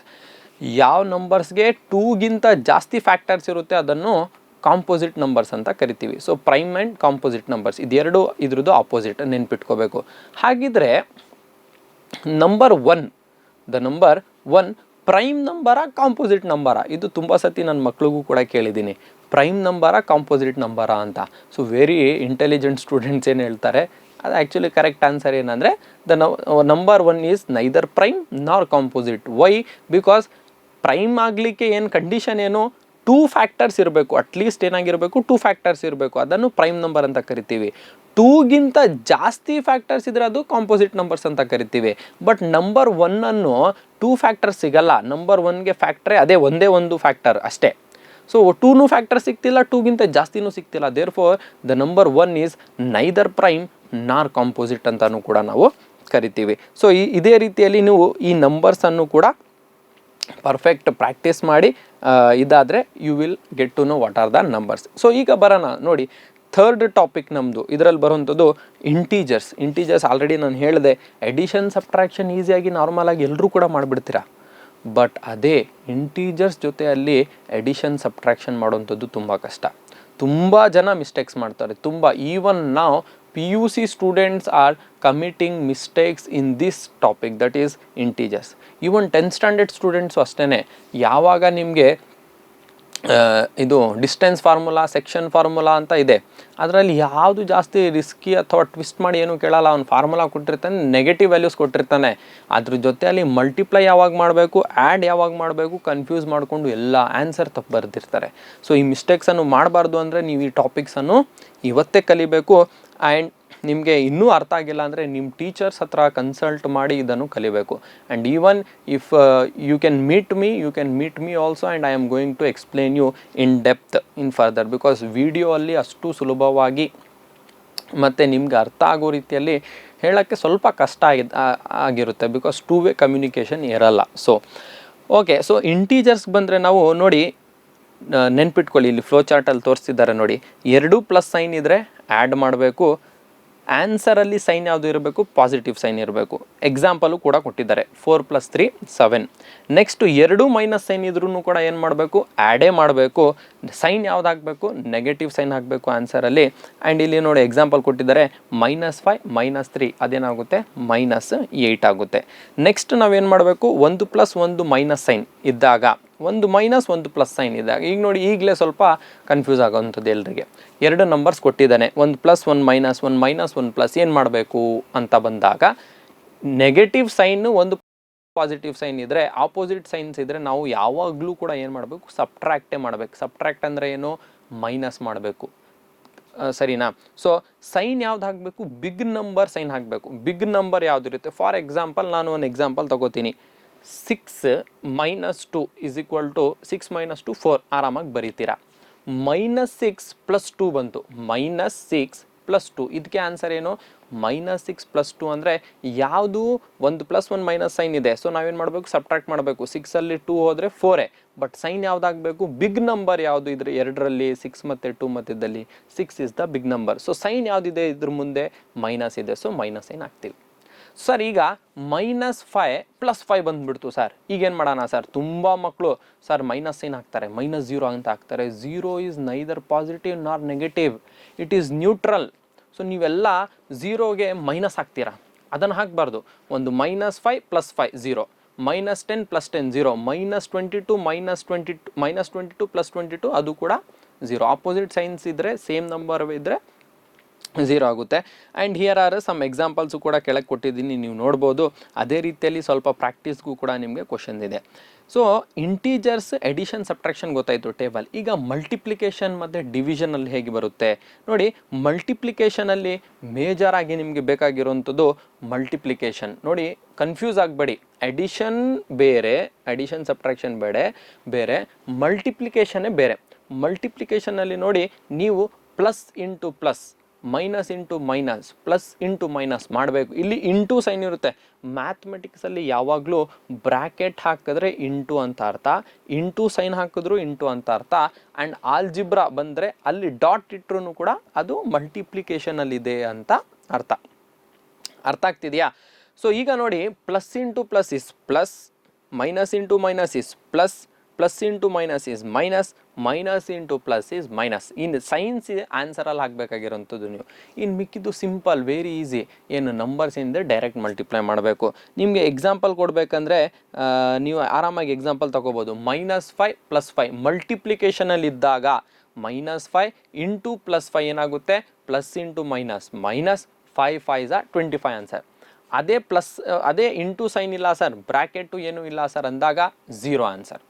S1: ಯಾವ ನಂಬರ್ಸ್ಗೆ 2ಗಿಂತ ಜಾಸ್ತಿ ಫ್ಯಾಕ್ಟರ್ಸ್ ಇರುತ್ತೆ ಅದನ್ನು ಕಾಂಪೋಸಿಟ್ ನಂಬರ್ಸ್ ಅಂತ ಕರಿತೀವಿ. So prime and composite numbers ಇದೆರಡು ಇದ್ರದ್ದು ಆಪೋಸಿಟ್ ನೆನ್ಪಿಟ್ಕೋಬೇಕು. ಹಾಗಿದ್ರೆ ನಂಬರ್ 1 ಪ್ರೈಮ್ ನಂಬರಾ ಕಾಂಪೋಸಿಟ್ ನಂಬರಾ? ಇದು ತುಂಬ ಸತಿ ನನ್ನ ಮಕ್ಳಿಗೂ ಕೂಡ ಕೇಳಿದ್ದೀನಿ, ಪ್ರೈಮ್ ನಂಬರಾ ಕಾಂಪೋಸಿಟ್ ನಂಬರಾ ಅಂತ. ಸೊ ವೆರಿ ಇಂಟೆಲಿಜೆಂಟ್ ಸ್ಟೂಡೆಂಟ್ಸ್ ಏನು ಹೇಳ್ತಾರೆ, ಅದು ಆ್ಯಕ್ಚುಲಿ ಕರೆಕ್ಟ್ ಆನ್ಸರ್ ಏನಂದರೆ number 1 is neither prime nor composite. Y? Because prime ಆಗಲಿಕ್ಕೆ ಏನು ಕಂಡೀಷನ್ ಏನು? 2 ಫ್ಯಾಕ್ಟರ್ಸ್ ಇರಬೇಕು, ಅಟ್ಲೀಸ್ಟ್ ಏನಾಗಿರಬೇಕು? 2 ಫ್ಯಾಕ್ಟರ್ಸ್ ಇರಬೇಕು, ಅದನ್ನು ಪ್ರೈಮ್ ನಂಬರ್ ಅಂತ ಕರಿತೀವಿ. 2ಗಿಂತ ಜಾಸ್ತಿ ಫ್ಯಾಕ್ಟರ್ಸ್ ಇದ್ದರೆ ಅದು ಕಾಂಪೋಸಿಟ್ ನಂಬರ್ಸ್ ಅಂತ ಕರಿತೀವಿ. ಬಟ್ ನಂಬರ್ 1 2 ಫ್ಯಾಕ್ಟರ್ಸ್ ಸಿಗಲ್ಲ. ನಂಬರ್ 1ಗೆ ಫ್ಯಾಕ್ಟ್ರೇ ಅದೇ ಒಂದೇ ಒಂದು ಫ್ಯಾಕ್ಟರ್ ಅಷ್ಟೇ. ಸೊ 2 ಫ್ಯಾಕ್ಟರ್ ಸಿಗ್ತಿಲ್ಲ, 2ಗಿಂತ ಜಾಸ್ತಿನೂ ಸಿಗ್ತಿಲ್ಲ. Therefore the number 1 is neither prime nor composite ಅಂತಾನು ಕೂಡ ನಾವು ಕರಿತೀವಿ. ಸೊ ಇದೇ ರೀತಿಯಲ್ಲಿ ನೀವು ಈ ನಂಬರ್ಸನ್ನು ಕೂಡ ಪರ್ಫೆಕ್ಟ್ ಪ್ರಾಕ್ಟೀಸ್ ಮಾಡಿ ಇದಾದರೆ you will get to know what are the numbers. So ಈಗ ಬರೋಣ ನೋಡಿ, ಥರ್ಡ್ ಟಾಪಿಕ್ ನಮ್ಮದು ಇದರಲ್ಲಿ ಬರುವಂಥದ್ದು ಇಂಟೀಜರ್ಸ್ ಆಲ್ರೆಡಿ ನಾನು ಹೇಳಿದೆ, ಎಡಿಷನ್ ಸಬ್ಟ್ರಾಕ್ಷನ್ ಈಸಿಯಾಗಿ ನಾರ್ಮಲಾಗಿ ಎಲ್ಲರೂ ಕೂಡ ಮಾಡಿಬಿಡ್ತೀರಾ. ಬಟ್ ಅದೇ ಇಂಟೀಜರ್ಸ್ ಜೊತೆಯಲ್ಲಿ ಎಡಿಷನ್ ಸಬ್ಟ್ರಾಕ್ಷನ್ ಮಾಡುವಂಥದ್ದು ತುಂಬ ಕಷ್ಟ. ತುಂಬ ಜನ ಮಿಸ್ಟೇಕ್ಸ್ ಮಾಡ್ತಾರೆ, ತುಂಬ. ಈವನ್ ನಾವು PUC students R committing mistakes in this topic, that is integers. Even 10th standard students ಅಷ್ಟೇ. ಯಾವಾಗ ನಿಮಗೆ ಇದು ಡಿಸ್ಟೆನ್ಸ್ ಫಾರ್ಮುಲಾ, ಸೆಕ್ಷನ್ ಫಾರ್ಮುಲಾ ಅಂತ ಇದೆ, ಅದರಲ್ಲಿ ಯಾವುದು ಜಾಸ್ತಿ ರಿಸ್ಕಿ ಅಥವಾ ಟ್ವಿಸ್ಟ್ ಮಾಡಿ ಏನು ಕೇಳಲ್ಲ. ಅವ್ನು ಫಾರ್ಮುಲಾ ಕೊಟ್ಟಿರ್ತಾನೆ, ನೆಗೆಟಿವ್ ವ್ಯಾಲ್ಯೂಸ್ ಕೊಟ್ಟಿರ್ತಾನೆ, ಅದ್ರ ಜೊತೆಯಲ್ಲಿ ಮಲ್ಟಿಪ್ಲೈ ಯಾವಾಗ ಮಾಡಬೇಕು, ಆ್ಯಡ್ ಯಾವಾಗ ಮಾಡಬೇಕು ಕನ್ಫ್ಯೂಸ್ ಮಾಡಿಕೊಂಡು ಎಲ್ಲ ಆನ್ಸರ್ ತಪ್ಪು ಬರೆದಿರ್ತಾರೆ. ಸೊ ಈ ಮಿಸ್ಟೇಕ್ಸನ್ನು ಮಾಡಬಾರ್ದು ಅಂದರೆ ನೀವು ಈ ಟಾಪಿಕ್ಸನ್ನು ಇವತ್ತೇ ಕಲಿಬೇಕು. ಆ್ಯಂಡ್ ನಿಮಗೆ ಇನ್ನೂ ಅರ್ಥ ಆಗಿಲ್ಲ ಅಂದರೆ ನಿಮ್ಮ ಟೀಚರ್ಸ್ ಹತ್ರ ಕನ್ಸಲ್ಟ್ ಮಾಡಿ ಇದನ್ನು ಕಲಿಬೇಕು. And even if you can meet me also, and I am going to explain you in depth in further, because video ಅಲ್ಲಿ ಅಷ್ಟು ಸುಲಭವಾಗಿ ಮತ್ತು ನಿಮ್ಗೆ ಅರ್ಥ ಆಗೋ ರೀತಿಯಲ್ಲಿ ಹೇಳೋಕ್ಕೆ ಸ್ವಲ್ಪ ಕಷ್ಟ ಆಗಿರುತ್ತೆ, ಬಿಕಾಸ್ 2 ವೇ ಕಮ್ಯುನಿಕೇಷನ್ ಇರಲ್ಲ. ಸೊ ಓಕೆ, ಸೊ ಇಂಟೀಜರ್ಸ್ ಬಂದರೆ ನಾವು ನೋಡಿ, ನೆನ್ಪಿಟ್ಕೊಳ್ಳಿ, ಇಲ್ಲಿ ಫ್ಲೋ ಚಾರ್ಟಲ್ಲಿ ತೋರಿಸ್ತಿದ್ದಾರೆ ನೋಡಿ, 2 ಪ್ಲಸ್ ಸೈನ್ ಇದ್ದರೆ ಆ್ಯಡ್ ಮಾಡಬೇಕು, ಆನ್ಸರಲ್ಲಿ ಸೈನ್ ಯಾವುದು ಇರಬೇಕು, ಪಾಸಿಟಿವ್ ಸೈನ್ ಇರಬೇಕು. ಎಕ್ಸಾಂಪಲು ಕೂಡ ಕೊಟ್ಟಿದ್ದಾರೆ, 4 + 3 7. ನೆಕ್ಸ್ಟು 2 ಮೈನಸ್ ಸೈನ್ ಇದ್ರೂ ಕೂಡ ಏನು ಮಾಡಬೇಕು, ಆ್ಯಡೇ ಮಾಡಬೇಕು. ಸೈನ್ ಯಾವ್ದು ಹಾಕಬೇಕು, ನೆಗೆಟಿವ್ ಸೈನ್ ಹಾಕಬೇಕು ಆನ್ಸರಲ್ಲಿ. ಆ್ಯಂಡ್ ಇಲ್ಲಿ ನೋಡಿ ಎಕ್ಸಾಂಪಲ್ ಕೊಟ್ಟಿದ್ದಾರೆ, -5 - 3 ಅದೇನಾಗುತ್ತೆ, -8 ಆಗುತ್ತೆ. ನೆಕ್ಸ್ಟ್ ನಾವೇನು ಮಾಡಬೇಕು, 1 + 1 ಮೈನಸ್ ಸೈನ್ ಇದ್ದಾಗ, 1 ಮೈನಸ್ 1 ಪ್ಲಸ್ ಸೈನ್ ಇದ್ದಾಗ, ಈಗ ನೋಡಿ ಈಗಲೇ ಸ್ವಲ್ಪ ಕನ್ಫ್ಯೂಸ್ ಆಗೋವಂಥದ್ದು ಎಲ್ಲರಿಗೆ. 2 ನಂಬರ್ಸ್ ಕೊಟ್ಟಿದ್ದಾನೆ, 1 + 1 - 1 - 1 ಪ್ಲಸ್ ಏನು ಮಾಡಬೇಕು ಅಂತ ಬಂದಾಗ, ನೆಗೆಟಿವ್ ಸೈನು ಒಂದು ಪಾಸಿಟಿವ್ ಸೈನ್ ಇದ್ದರೆ, ಆಪೋಸಿಟ್ ಸೈನ್ಸ್ ಇದ್ದರೆ ನಾವು ಯಾವಾಗಲೂ ಕೂಡ ಏನು ಮಾಡಬೇಕು, ಸಬ್ಟ್ರಾಕ್ಟೇ ಮಾಡಬೇಕು. ಸಬ್ಟ್ರಾಕ್ಟ್ ಅಂದರೆ ಏನು, ಮೈನಸ್ ಮಾಡಬೇಕು, ಸರಿನಾ? ಸೊ ಸೈನ್ ಯಾವ್ದು ಹಾಕಬೇಕು, ಬಿಗ್ ನಂಬರ್ ಸೈನ್ ಹಾಕಬೇಕು. ಬಿಗ್ ನಂಬರ್ ಯಾವುದಿರುತ್ತೆ, ಫಾರ್ ಎಕ್ಸಾಂಪಲ್ ನಾನು ಒಂದು ಎಕ್ಸಾಂಪಲ್ ತಗೋತೀನಿ, 6 - 2 = 6 - 2 4 ಆರಾಮಾಗಿ ಬರೀತೀರಾ. -6 + 2 ಬಂತು, -6 + 2, ಇದಕ್ಕೆ ಆನ್ಸರ್ ಏನು, -6 + 2 ಅಂದರೆ ಯಾವುದು 1 + 1 ಮೈನಸ್ ಸೈನ್ ಇದೆ. ಸೊ ನಾವೇನು ಮಾಡಬೇಕು, ಸಬ್ಟ್ರಾಕ್ಟ್ ಮಾಡಬೇಕು. 6ಅಲ್ಲಿ 2 ಹೋದರೆ 4, ಬಟ್ ಸೈನ್ ಯಾವುದಾಗಬೇಕು, ಬಿಗ್ ನಂಬರ್ ಯಾವುದು ಇದ್ರೆ 2ರಲ್ಲಿ 6 ಮತ್ತು 2 ಮಧ್ಯದಲ್ಲಿ 6 is the big number. So sign ಯಾವುದಿದೆ ಇದ್ರ ಮುಂದೆ, ಮೈನಸ್ ಇದೆ, ಸೊ ಮೈನಸ್ ಸೈನ್ ಹಾಕ್ತೀವಿ. ಸರ್ ಈಗ -5 + 5 ಬಂದುಬಿಡ್ತು ಸರ್, ಈಗೇನು ಮಾಡೋಣ ಸರ್? ತುಂಬ ಮಕ್ಕಳು ಸರ್ ಮೈನಸ್ ಸೈನ್ ಹಾಕ್ತಾರೆ, -0 ಅಂತ ಹಾಕ್ತಾರೆ. 0 ಈಸ್ ನೈದರ್ ಪಾಸಿಟಿವ್ ನಾರ್ negative, it is neutral. So ನೀವೆಲ್ಲ 0ಗೆ ಮೈನಸ್ ಹಾಕ್ತೀರಾ, ಅದನ್ನು ಹಾಕಬಾರ್ದು. ಒಂದು -5 + 5 0, -10 + 10 0, -22 -22 + 22 ಅದು ಕೂಡ 0. ಆಪೋಸಿಟ್ ಸೈನ್ಸ್ ಇದ್ದರೆ, ಸೇಮ್ ನಂಬರ್ ಇದ್ದರೆ 0 ಆಗುತ್ತೆ. And here are some examples ಕೂಡ ಕೆಳಗೆ ಕೊಟ್ಟಿದ್ದೀನಿ, ನೀವು ನೋಡ್ಬೋದು. ಅದೇ ರೀತಿಯಲ್ಲಿ ಸ್ವಲ್ಪ ಪ್ರಾಕ್ಟೀಸ್ಗೂ ಕೂಡ ನಿಮಗೆ ಕ್ವಶನ್ ಇದೆ. ಸೊ ಇಂಟೀಜರ್ಸ್ ಎಡಿಷನ್ ಸಬ್ಟ್ರಾಕ್ಷನ್ ಗೊತ್ತಾಯಿತು ಟೇಬಲ್. ಈಗ ಮಲ್ಟಿಪ್ಲಿಕೇಶನ್ ಮತ್ತು ಡಿವಿಷನಲ್ಲಿ ಹೇಗೆ ಬರುತ್ತೆ ನೋಡಿ. ಮಲ್ಟಿಪ್ಲಿಕೇಶನಲ್ಲಿ ಮೇಜರ್ ಆಗಿ ನಿಮಗೆ ಬೇಕಾಗಿರುವಂಥದ್ದು ಮಲ್ಟಿಪ್ಲಿಕೇಶನ್. ನೋಡಿ ಕನ್ಫ್ಯೂಸ್ ಆಗಬೇಡಿ, ಎಡಿಷನ್ ಬೇರೆ, ಎಡಿಷನ್ ಸಬ್ಟ್ರಾಕ್ಷನ್ ಬೇರೆ, ಮಲ್ಟಿಪ್ಲಿಕೇಶನ್ನೇ ಬೇರೆ. ಮಲ್ಟಿಪ್ಲಿಕೇಶನಲ್ಲಿ ನೋಡಿ, ನೀವು plus into plus, minus into minus, plus into minus ಮಾಡಬೇಕು. ಇಲ್ಲಿ ಇಂಟು ಸೈನ್ ಇರುತ್ತೆ. ಮ್ಯಾಥಮೆಟಿಕ್ಸಲ್ಲಿ ಯಾವಾಗಲೂ ಬ್ರ್ಯಾಕೆಟ್ ಹಾಕಿದ್ರೆ ಇಂಟು ಅಂತ ಅರ್ಥ, ಇಂಟು ಸೈನ್ ಹಾಕಿದ್ರು ಇಂಟು ಅಂತ ಅರ್ಥ. ಆ್ಯಂಡ್ ಆಲ್ಜಿಬ್ರಾ ಬಂದರೆ ಅಲ್ಲಿ ಡಾಟ್ ಇಟ್ಟರು ಕೂಡ ಅದು ಮಲ್ಟಿಪ್ಲಿಕೇಶನಲ್ಲಿದೆ ಅಂತ ಅರ್ಥ ಆಗ್ತಿದೆಯಾ? ಸೊ ಈಗ ನೋಡಿ, plus into plus is plus, minus into minus is plus, plus into minus is minus, minus into plus is minus. ಇನ್ನು ಸೈನ್ಸ್ ಇದೆ ಆನ್ಸರಲ್ಲಿ ಹಾಕಬೇಕಾಗಿರೋಂಥದ್ದು ನೀವು. ಇನ್ನು ಮಿಕ್ಕಿದ್ದು ಸಿಂಪಲ್, ವೆರಿ ಈಸಿ. ಏನು ನಂಬರ್ಸಿಂದ ಡೈರೆಕ್ಟ್ ಮಲ್ಟಿಪ್ಲೈ ಮಾಡಬೇಕು. ನಿಮಗೆ ಎಕ್ಸಾಂಪಲ್ ಕೊಡಬೇಕಂದ್ರೆ ನೀವು ಆರಾಮಾಗಿ ಎಕ್ಸಾಂಪಲ್ ತಗೋಬೋದು. -5 + 5 ಮಲ್ಟಿಪ್ಲಿಕೇಶನಲ್ಲಿದ್ದಾಗ, -5 ಇಂಟು +5 ಏನಾಗುತ್ತೆ, plus into minus minus, 5 5 25 answer. ಅದೇ ಇಂಟು ಸೈನ್ ಇಲ್ಲ ಸರ್, ಬ್ರ್ಯಾಕೆಟು ಏನೂ ಇಲ್ಲ ಸರ್ ಅಂದಾಗ 0 ಆನ್ಸರ್.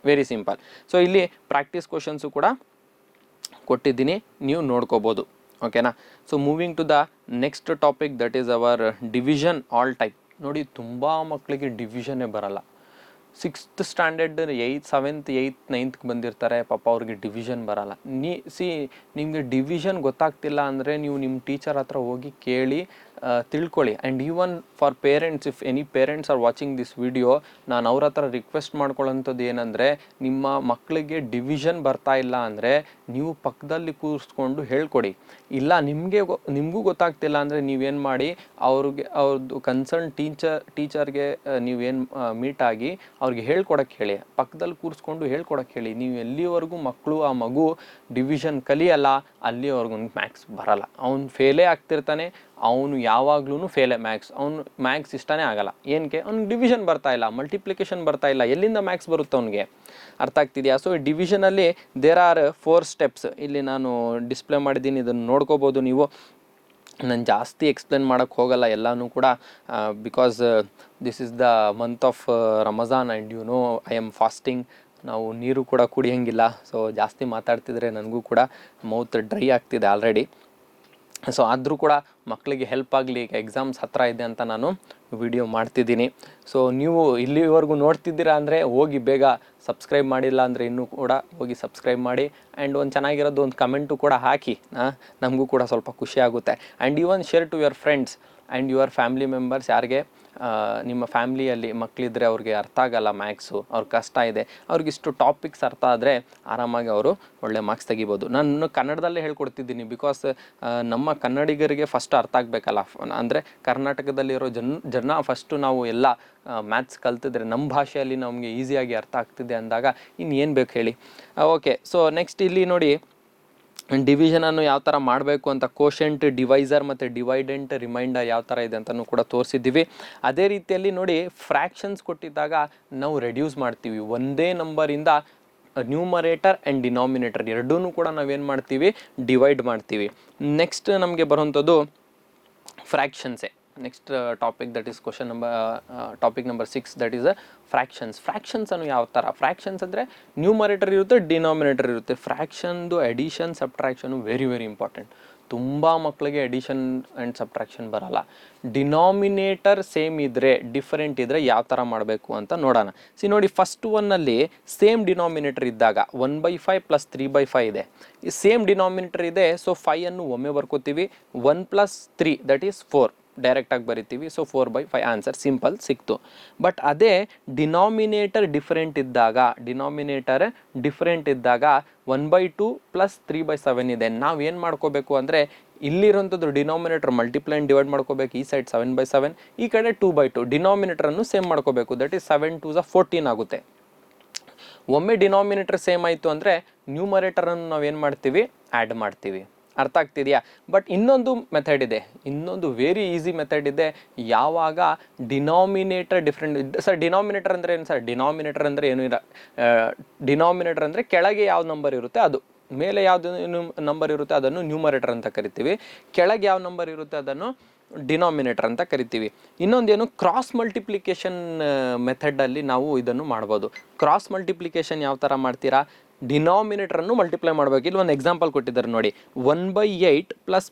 S1: Very simple. ಸೊ ಇಲ್ಲಿ ಪ್ರಾಕ್ಟೀಸ್ ಕ್ವಶನ್ಸು ಕೂಡ ಕೊಟ್ಟಿದ್ದೀನಿ, ನೀವು ನೋಡ್ಕೋಬೋದು. ಓಕೆನಾ? So moving to the next topic, that is our division all type. ನೋಡಿ ತುಂಬ ಮಕ್ಕಳಿಗೆ ಡಿವಿಷನ್ನೇ ಬರಲ್ಲ. 6th standard 8th 7th 8th 9th ಬಂದಿರ್ತಾರೆ, ಪಾಪ ಅವ್ರಿಗೆ ಡಿವಿಷನ್ ಬರಲ್ಲ. ನಿಮಗೆ ಡಿವಿಷನ್ ಗೊತ್ತಾಗ್ತಿಲ್ಲ ಅಂದರೆ ನೀವು ನಿಮ್ಮ ಟೀಚರ್ ಹತ್ರ ಹೋಗಿ ಕೇಳಿ ತಿಳ್ಕೊಳ್ಳಿ. And even for parents, if any parents are watching this video, ನಾನು ಅವ್ರ ಹತ್ರ ರಿಕ್ವೆಸ್ಟ್ ಮಾಡ್ಕೊಳ್ಳೋಂಥದ್ದು ಏನಂದರೆ, ನಿಮ್ಮ ಮಕ್ಕಳಿಗೆ ಡಿವಿಷನ್ ಬರ್ತಾ ಇಲ್ಲ ಅಂದರೆ ನೀವು ಪಕ್ಕದಲ್ಲಿ ಕೂರಿಸ್ಕೊಂಡು ಹೇಳ್ಕೊಡಿ. ಇಲ್ಲ ನಿಮಗೂ ಗೊತ್ತಾಗ್ತಿಲ್ಲ ಅಂದರೆ ನೀವೇನು ಮಾಡಿ, ಅವ್ರದ್ದು ಕನ್ಸರ್ನ್ ಟೀಚರ್ಗೆ ನೀವೇನು ಮೀಟಾಗಿ ಅವ್ರಿಗೆ ಹೇಳ್ಕೊಡಕ್ಕೆ ಹೇಳಿ, ಪಕ್ಕದಲ್ಲಿ ಕೂರಿಸ್ಕೊಂಡು ಹೇಳ್ಕೊಡಕ್ಕೆ ಹೇಳಿ. ನೀವು ಎಲ್ಲಿವರೆಗೂ ಮಕ್ಕಳು ಆ ಮಗು ಡಿವಿಷನ್ ಕಲಿಯಲ್ಲ ಅಲ್ಲಿವರೆಗೂ ಮ್ಯಾಥ್ಸ್ ಬರಲ್ಲ. ಅವ್ನು ಫೇಲೇ ಆಗ್ತಿರ್ತಾನೆ, ಅವನು ಯಾವಾಗ್ಲೂ ಫೇಲೇ. ಮ್ಯಾಥ್ಸ್ ಇಷ್ಟನೇ ಆಗಲ್ಲ. ಏನಕ್ಕೆ? ಅವ್ನಿಗೆ ಡಿವಿಷನ್ ಬರ್ತಾ ಇಲ್ಲ, ಮಲ್ಟಿಪ್ಲಿಕೇಶನ್ ಬರ್ತಾ ಇಲ್ಲ, ಎಲ್ಲಿಂದ ಮ್ಯಾಥ್ಸ್ ಬರುತ್ತೆ ಅವನಿಗೆ? ಅರ್ಥ ಆಗ್ತಿದೆಯಾ? ಸೊ ಡಿವಿಷನಲ್ಲಿ ದೇರ್ ಆರ್ 4 ಸ್ಟೆಪ್ಸ್. ಇಲ್ಲಿ ನಾನು ಡಿಸ್ಪ್ಲೇ ಮಾಡಿದ್ದೀನಿ, ಇದನ್ನು ನೋಡ್ಕೋಬೋದು ನೀವು. ನಾನು ಜಾಸ್ತಿ ಎಕ್ಸ್ಪ್ಲೇನ್ ಮಾಡೋಕ್ಕೆ ಹೋಗಲ್ಲ ಎಲ್ಲನೂ ಕೂಡ, because this is the month of Ramzan and you know I am fasting. ನಾವು ನೀರು ಕೂಡ ಕುಡಿಯೋಂಗಿಲ್ಲ. ಸೊ ಜಾಸ್ತಿ ಮಾತಾಡ್ತಿದ್ರೆ ನನಗೂ ಕೂಡ ಮೌತ್ ಡ್ರೈ ಆಗ್ತಿದೆ ಆಲ್ರೆಡಿ. ಸೊ ಆದರೂ ಕೂಡ ಮಕ್ಕಳಿಗೆ ಹೆಲ್ಪ್ ಆಗಲಿ, ಈಗ ಎಕ್ಸಾಮ್ಸ್ ಹತ್ತಿರ ಇದೆ ಅಂತ ನಾನು ವಿಡಿಯೋ ಮಾಡ್ತಿದ್ದೀನಿ. ಸೊ ನೀವು ಇಲ್ಲಿವರೆಗೂ ನೋಡ್ತಿದ್ದೀರಾ ಅಂದರೆ ಹೋಗಿ ಬೇಗ ಸಬ್ಸ್ಕ್ರೈಬ್ ಮಾಡಿಲ್ಲ ಅಂದರೆ ಇನ್ನೂ ಕೂಡ ಹೋಗಿ ಸಬ್ಸ್ಕ್ರೈಬ್ ಮಾಡಿ. ಆ್ಯಂಡ್ ಒಂದು ಚೆನ್ನಾಗಿರೋದು ಒಂದು ಕಮೆಂಟು ಕೂಡ ಹಾಕಿ, ನಮಗೂ ಕೂಡ ಸ್ವಲ್ಪ ಖುಷಿ ಆಗುತ್ತೆ. And even share to your friends and your family members. ಯಾರಿಗೆ ನಿಮ್ಮ ಫ್ಯಾಮ್ಲಿಯಲ್ಲಿ ಮಕ್ಕಳಿದ್ರೆ ಅವ್ರಿಗೆ ಅರ್ಥ ಆಗಲ್ಲ ಮ್ಯಾಥ್ಸು, ಅವ್ರಿಗೆ ಕಷ್ಟ ಇದೆ, ಅವ್ರಿಗಿಷ್ಟು ಟಾಪಿಕ್ಸ್ ಅರ್ಥ ಆದರೆ ಆರಾಮಾಗಿ ಅವರು ಒಳ್ಳೆ ಮಾರ್ಕ್ಸ್ ತೆಗಿಬೋದು. ನಾನು ಕನ್ನಡದಲ್ಲೇ ಹೇಳ್ಕೊಡ್ತಿದ್ದೀನಿ, ಬಿಕಾಸ್ ನಮ್ಮ ಕನ್ನಡಿಗರಿಗೆ ಫಸ್ಟ್ ಅರ್ಥ ಆಗಬೇಕಲ್ಲ. ಅಂದರೆ ಕರ್ನಾಟಕದಲ್ಲಿರೋ ಜನ ಫಸ್ಟು ನಾವು ಎಲ್ಲ ಮ್ಯಾಥ್ಸ್ ಕಲ್ತಿದ್ರೆ ನಮ್ಮ ಭಾಷೆಯಲ್ಲಿ ನಮಗೆ ಈಸಿಯಾಗಿ ಅರ್ಥ ಆಗ್ತಿದೆ ಅಂದಾಗ ಇನ್ನೇನು ಬೇಕು ಹೇಳಿ. ಓಕೆ, ಸೊ ನೆಕ್ಸ್ಟ್ ಇಲ್ಲಿ ನೋಡಿ, ಡಿವಿಷನನ್ನು ಯಾವ ಥರ ಮಾಡಬೇಕು ಅಂತ ಕೋಶೆಂಟ್, ಡಿವೈಸರ್ ಮತ್ತು ಡಿವೈಡೆಂಟ್, ರಿಮೈಂಡರ್ ಯಾವ ಥರ ಇದೆ ಅಂತಲೂ ಕೂಡ ತೋರಿಸಿದ್ದೀವಿ. ಅದೇ ರೀತಿಯಲ್ಲಿ ನೋಡಿ, ಫ್ರ್ಯಾಕ್ಷನ್ಸ್ ಕೊಟ್ಟಿದ್ದಾಗ ನಾವು ರೆಡ್ಯೂಸ್ ಮಾಡ್ತೀವಿ. ಒಂದೇ ನಂಬರಿಂದ ನ್ಯೂಮರೇಟರ್ ಆ್ಯಂಡ್ ಡಿನಾಮಿನೇಟರ್ ಎರಡೂ ಕೂಡ ನಾವೇನು ಮಾಡ್ತೀವಿ, ಡಿವೈಡ್ ಮಾಡ್ತೀವಿ. ನೆಕ್ಸ್ಟ್ ನಮಗೆ ಬರುವಂಥದ್ದು ಫ್ರ್ಯಾಕ್ಷನ್ಸೇ. Next topic that is topic number 6, that is fractions ಅನ್ನು ಯಾವ ಥರ. ಫ್ರ್ಯಾಕ್ಷನ್ಸ್ ಅಂದರೆ ನ್ಯೂಮರೇಟರ್ ಇರುತ್ತೆ, ಡಿನಾಮಿನೇಟರ್ ಇರುತ್ತೆ. ಫ್ರ್ಯಾಕ್ಷನ್ದು addition subtraction very very important. ತುಂಬ ಮಕ್ಕಳಿಗೆ ಎಡಿಷನ್ ಆ್ಯಂಡ್ ಸಬ್ಟ್ರಾಕ್ಷನ್ ಬರಲ್ಲ. ಡಿನಾಮಿನೇಟರ್ ಸೇಮ್ ಇದ್ದರೆ, ಡಿಫರೆಂಟ್ ಇದ್ದರೆ ಯಾವ ಥರ ಮಾಡಬೇಕು ಅಂತ ನೋಡೋಣ. ನೋಡಿ, ಫಸ್ಟ್ ಒನ್ನಲ್ಲಿ ಸೇಮ್ ಡಿನಾಮಿನೇಟರ್ ಇದ್ದಾಗ 1/5 + 3/5 ಇದೆ. ಈ ಸೇಮ್ ಡಿನಾಮಿನೇಟರ್ ಇದೆ, ಸೊ 5 ಒಮ್ಮೆ ಬರ್ಕೋತೀವಿ. 1 + 3 ದಟ್ ಈಸ್ 4 ಡೈರೆಕ್ಟಾಗಿ ಬರಿತೀವಿ. ಸೊ 4/5 ಆನ್ಸರ್ ಸಿಂಪಲ್ ಸಿಕ್ತು. ಬಟ್ ಅದೇ ಡಿನಾಮಿನೇಟರ್ ಡಿಫರೆಂಟ್ ಇದ್ದಾಗ 1/2 + 3/7 ಇದೆ. ನಾವು ಏನು ಮಾಡ್ಕೋಬೇಕು ಅಂದರೆ, ಇಲ್ಲಿರೋಂಥದ್ದು ಡಿನಾಮಿನೇಟರ್ ಮಲ್ಟಿಪ್ಲೈ ಆ್ಯಂಡ್ ಡಿವೈಡ್ ಮಾಡ್ಕೋಬೇಕು. ಈ ಸೈಡ್ 7/7, ಈ ಕಡೆ 2/2. ಡಿನಾಮಿನೇಟರನ್ನು ಸೇಮ್ ಮಾಡ್ಕೋಬೇಕು. ದಟ್ ಈಸ್ 7 2 14 ಆಗುತ್ತೆ. ಒಮ್ಮೆ ಡಿನಾಮಿನೇಟರ್ ಸೇಮ್ ಆಯಿತು ಅಂದರೆ ನ್ಯೂಮರೇಟರನ್ನು ನಾವೇನು ಮಾಡ್ತೀವಿ, ಆ್ಯಡ್ ಮಾಡ್ತೀವಿ. ಅರ್ಥ ಆಗ್ತಿದೆಯಾ? ಬಟ್ ಇನ್ನೊಂದು ಮೆಥಡ್ ಇದೆ, ಇನ್ನೊಂದು ವೆರಿ ಈಸಿ ಮೆಥಡ್ ಇದೆ. ಯಾವಾಗ ಡಿನಾಮಿನೇಟರ್ ಡಿಫ್ರೆಂಟ್. ಸರ್ ಡಿನಾಮಿನೇಟರ್ ಅಂದರೆ ಏನು ಸರ್? ಡಿನಾಮಿನೇಟರ್ ಅಂದರೆ ಏನೂ ಇಲ್ಲ. ಡಿನಾಮಿನೇಟರ್ ಅಂದರೆ ಕೆಳಗೆ ಯಾವ ನಂಬರ್ ಇರುತ್ತೆ ಅದು, ಮೇಲೆ ಯಾವುದು ನಂಬರ್ ಇರುತ್ತೆ ಅದನ್ನು ನ್ಯೂಮರೇಟರ್ ಅಂತ ಕರಿತೀವಿ. ಕೆಳಗೆ ಯಾವ ನಂಬರ್ ಇರುತ್ತೆ ಅದನ್ನು ಡಿನಾಮಿನೇಟರ್ ಅಂತ ಕರಿತೀವಿ. ಇನ್ನೊಂದೇನು, ಕ್ರಾಸ್ ಮಲ್ಟಿಪ್ಲಿಕೇಶನ್ ಮೆಥಡಲ್ಲಿ ನಾವು ಇದನ್ನು ಮಾಡ್ಬೋದು. ಕ್ರಾಸ್ ಮಲ್ಟಿಪ್ಲಿಕೇಶನ್ ಯಾವ ಥರ ಮಾಡ್ತೀರಾ? ಡಿನಾಮಿನೇಟರನ್ನು ಮಲ್ಟಿಪ್ಲೈ ಮಾಡಬೇಕು. ಇಲ್ಲಿ ಒಂದು ಎಕ್ಸಾಂಪಲ್ ಕೊಟ್ಟಿದ್ದಾರೆ ನೋಡಿ, 1/8 +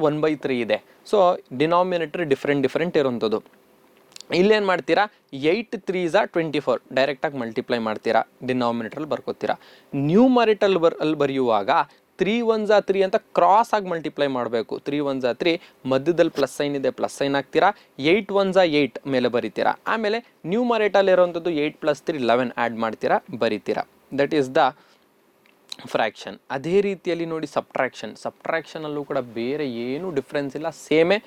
S1: 1/3 ಇದೆ. ಸೊ ಡಿನಾಮಿನೇಟರ್ ಡಿಫರೆಂಟ್ ಇರೋಂಥದ್ದು. ಇಲ್ಲೇನು ಮಾಡ್ತೀರಾ, 8 3s 24 ಡೈರೆಕ್ಟಾಗಿ ಮಲ್ಟಿಪ್ಲೈ ಮಾಡ್ತೀರಾ, ಡಿನಾಮಿನೇಟ್ರಲ್ಲಿ ಬರ್ಕೋತೀರಾ. ನ್ಯೂಮರೇಟರ್ ಬರೆಯುವಾಗ 3 1s 3 ಅಂತ ಕ್ರಾಸ್ ಆಗಿ ಮಲ್ಟಿಪ್ಲೈ ಮಾಡಬೇಕು. 3 1s 3, ಮಧ್ಯದಲ್ಲಿ ಪ್ಲಸ್ ಸೈನ್ ಇದೆ, ಪ್ಲಸ್ ಸೈನ್ ಹಾಕ್ತೀರಾ. 8 1s 8 ಮೇಲೆ ಬರಿತೀರಾ. ಆಮೇಲೆ ನ್ಯೂಮರೇಟರ್ ಇರೋವಂಥದ್ದು 8 + 3 11 ಆ್ಯಡ್ ಮಾಡ್ತೀರಾ, ಬರಿತೀರಾ. That is the fraction. ಅದೇ ರೀತಿಯಲ್ಲಿ ನೋಡಿ ಸಬ್ಟ್ರಾಕ್ಷನಲ್ಲೂ ಕೂಡ ಬೇರೆ ಏನೂ ಡಿಫ್ರೆನ್ಸ್ ಇಲ್ಲ, ಸೇಮೇ.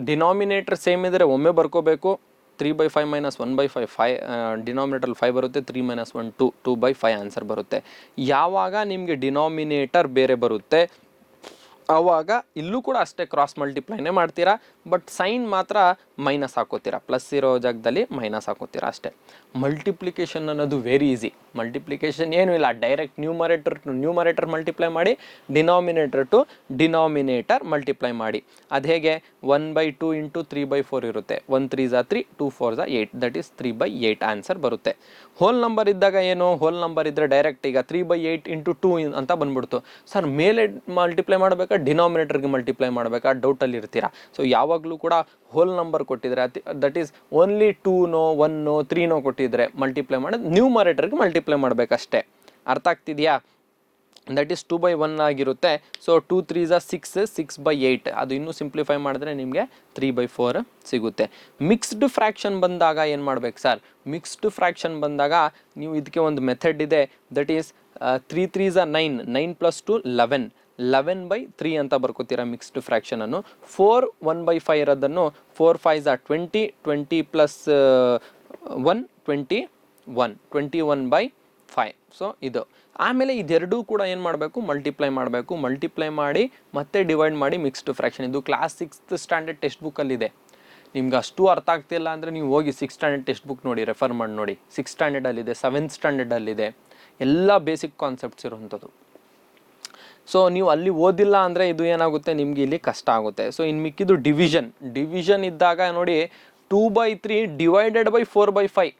S1: ಡಿನಾಮಿನೇಟರ್ ಸೇಮ್ ಇದ್ದರೆ ಒಮ್ಮೆ ಬರ್ಕೋಬೇಕು. 3/5 - 1/5 5, ಡಿನಾಮಿನೇಟರ್ 5 ಬರುತ್ತೆ. 3 - 1 2, 2/5 ಆನ್ಸರ್ ಬರುತ್ತೆ. ಯಾವಾಗ ನಿಮಗೆ ಡಿನಾಮಿನೇಟರ್ ಬೇರೆ ಬರುತ್ತೆ ಆವಾಗ ಇಲ್ಲೂ ಕೂಡ ಅಷ್ಟೇ ಕ್ರಾಸ್ ಮಲ್ಟಿಪ್ಲೈನೇ ಮಾಡ್ತೀರಾ. ಬಟ್ ಸೈನ್ ಮಾತ್ರ ಮೈನಸ್ ಹಾಕೋತೀರಾ, ಪ್ಲಸ್ ಇರೋ ಜಾಗದಲ್ಲಿ ಮೈನಸ್ ಹಾಕೋತೀರಾ ಅಷ್ಟೇ. ಮಲ್ಟಿಪ್ಲಿಕೇಶನ್ ಅನ್ನೋದು ವೆರಿ ಈಸಿ. ಮಲ್ಟಿಪ್ಲಿಕೇಶನ್ ಏನೂ ಇಲ್ಲ, direct numerator to numerator multiply ಮಾಡಿ, ಡಿನಾಮಿನೇಟರ್ ಟು ಡಿನಾಮಿನೇಟರ್ ಮಲ್ಟಿಪ್ಲೈ ಮಾಡಿ. ಅದು ಹೇಗೆ? 1/2 × 3/4 ಇರುತ್ತೆ. 1 3s 3, 2 4s 8, that is 3/8 answer ಬರುತ್ತೆ. ಹೋಲ್ ನಂಬರ್ ಇದ್ದಾಗ ಏನು, ಹೋಲ್ ನಂಬರ್ ಇದ್ದರೆ ಡೈರೆಕ್ಟ್ ಈಗ 3/8 × 2 ಅಂತ ಬಂದ್ಬಿಡ್ತು. ಸರ್ ಮೇಲೆ ಮಲ್ಟಿಪ್ಲೈ ಮಾಡಬೇಕಾ ಡಿನಾಮಿನೇಟರ್ಗೆ ಮಲ್ಟಿಪ್ಲೈ ಮಾಡಬೇಕಾ ಡೌಟಲ್ಲಿ ಇರ್ತೀರಾ. ಸೊ ಯಾವಾಗಲೂ ಕೂಡ ಹೋಲ್ ನಂಬರ್ ಕೊಟ್ಟಿದ್ರೆ ದಟ್ ಈಸ್ ಓನ್ಲಿ 2ನೋ 1ನೋ 3ನೋ ಕೊಟ್ಟಿದ್ರೆ ಮಲ್ಟಿಪ್ಲೈ ಮಾಡೋದು ನ್ಯೂಮರೇಟರ್ಗೆ ಮಲ್ಟಿಪ್ಲೈ ಮಾಡಬೇಕಷ್ಟೇ. ಅರ್ಥ ಆಗ್ತಿದೆಯಾ? ದಟ್ ಈಸ್ 2/1 ಆಗಿರುತ್ತೆ. So 2 3s 6, 6/8. ಅದು ಇನ್ನೂ ಸಿಂಪ್ಲಿಫೈ ಮಾಡಿದ್ರೆ ನಿಮಗೆ 3/4 ಸಿಗುತ್ತೆ. ಮಿಕ್ಸ್ಡ್ ಫ್ರ್ಯಾಕ್ಷನ್ ಬಂದಾಗ ಏನು ಮಾಡ್ಬೇಕು ಸರ್? ಮಿಕ್ಸ್ಡ್ ಫ್ರ್ಯಾಕ್ಷನ್ ಬಂದಾಗ ನೀವು ಇದಕ್ಕೆ ಒಂದು ಮೆಥಡ್ ಇದೆ. ದಟ್ ಈಸ್ 3 3s 9, 9 + 2 11, 11/3 ಅಂತ ಬರ್ಕೋತೀರಾ ಮಿಕ್ಸ್ಡ್ ಫ್ರ್ಯಾಕ್ಷನನ್ನು. 4 1/5 ಇರೋದನ್ನು 4 5s 20, 20 + 1 21, 21/5. ಸೊ ಇದು ಆಮೇಲೆ ಇದೆರಡೂ ಕೂಡ ಏನು ಮಾಡಬೇಕು, ಮಲ್ಟಿಪ್ಲೈ ಮಾಡಬೇಕು. ಮಲ್ಟಿಪ್ಲೈ ಮಾಡಿ ಮತ್ತೆ ಡಿವೈಡ್ ಮಾಡಿ ಮಿಕ್ಸ್ಡ್ ಫ್ರ್ಯಾಕ್ಷನ್. ಇದು ಕ್ಲಾಸ್ 6th ಸ್ಟ್ಯಾಂಡರ್ಡ್ ಟೆಕ್ಸ್ಟ್ ಬುಕ್ಕಲ್ಲಿದೆ. ನಿಮ್ಗೆ ಅಷ್ಟು ಅರ್ಥ ಆಗ್ತಿಲ್ಲ ಅಂದರೆ ನೀವು ಹೋಗಿ 6th ಸ್ಟ್ಯಾಂಡರ್ಡ್ ಟೆಕ್ಸ್ಟ್ ಬುಕ್ ನೋಡಿ, ರೆಫರ್ ಮಾಡಿ ನೋಡಿ. 6th ಸ್ಟ್ಯಾಂಡರ್ಡಲ್ಲಿದೆ, 7th ಸ್ಟ್ಯಾಂಡರ್ಡಲ್ಲಿದೆ, ಎಲ್ಲ ಬೇಸಿಕ್ ಕಾನ್ಸೆಪ್ಟ್ಸ್ ಇರುವಂಥದ್ದು. ಸೊ ನೀವು ಅಲ್ಲಿ ಓದಿಲ್ಲ ಅಂದರೆ ಇದು ಏನಾಗುತ್ತೆ, ನಿಮಗೆ ಇಲ್ಲಿ ಕಷ್ಟ ಆಗುತ್ತೆ. ಸೊ ಇನ್ನು ಮಿಕ್ಕಿದ್ದು ಡಿವಿಷನ್ ಇದ್ದಾಗ ನೋಡಿ 2/3 / 4/5.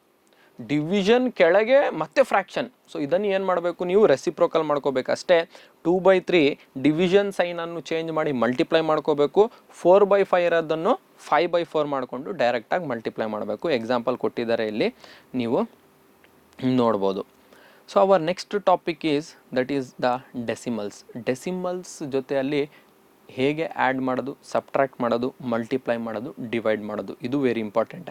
S1: ಡಿವಿಷನ್ ಕೆಳಗೆ ಮತ್ತೆ ಫ್ರ್ಯಾಕ್ಷನ್. ಸೊ ಇದನ್ನು ಏನು ಮಾಡಬೇಕು, ನೀವು ರೆಸಿಪ್ರೋಕಲ್ ಮಾಡ್ಕೋಬೇಕಷ್ಟೇ. 2/3 ಡಿವಿಷನ್ ಸೈನನ್ನು ಚೇಂಜ್ ಮಾಡಿ ಮಲ್ಟಿಪ್ಲೈ ಮಾಡ್ಕೋಬೇಕು. 4/5 ಇರೋದನ್ನು 5/4 ಮಾಡಿಕೊಂಡು ಡೈರೆಕ್ಟಾಗಿ ಮಲ್ಟಿಪ್ಲೈ ಮಾಡಬೇಕು. ಎಕ್ಸಾಂಪಲ್ ಕೊಟ್ಟಿದ್ದಾರೆ ಇಲ್ಲಿ, ನೀವು ನೋಡ್ಬೋದು. So our next topic that is the decimals ಜೊತೆಯಲ್ಲಿ ಹೇಗೆ ಆ್ಯಡ್ ಮಾಡೋದು, ಸಬ್ಟ್ರ್ಯಾಕ್ಟ್ ಮಾಡೋದು, ಮಲ್ಟಿಪ್ಲೈ ಮಾಡೋದು, ಡಿವೈಡ್ ಮಾಡೋದು, ಇದು ವೆರಿ ಇಂಪಾರ್ಟೆಂಟ್.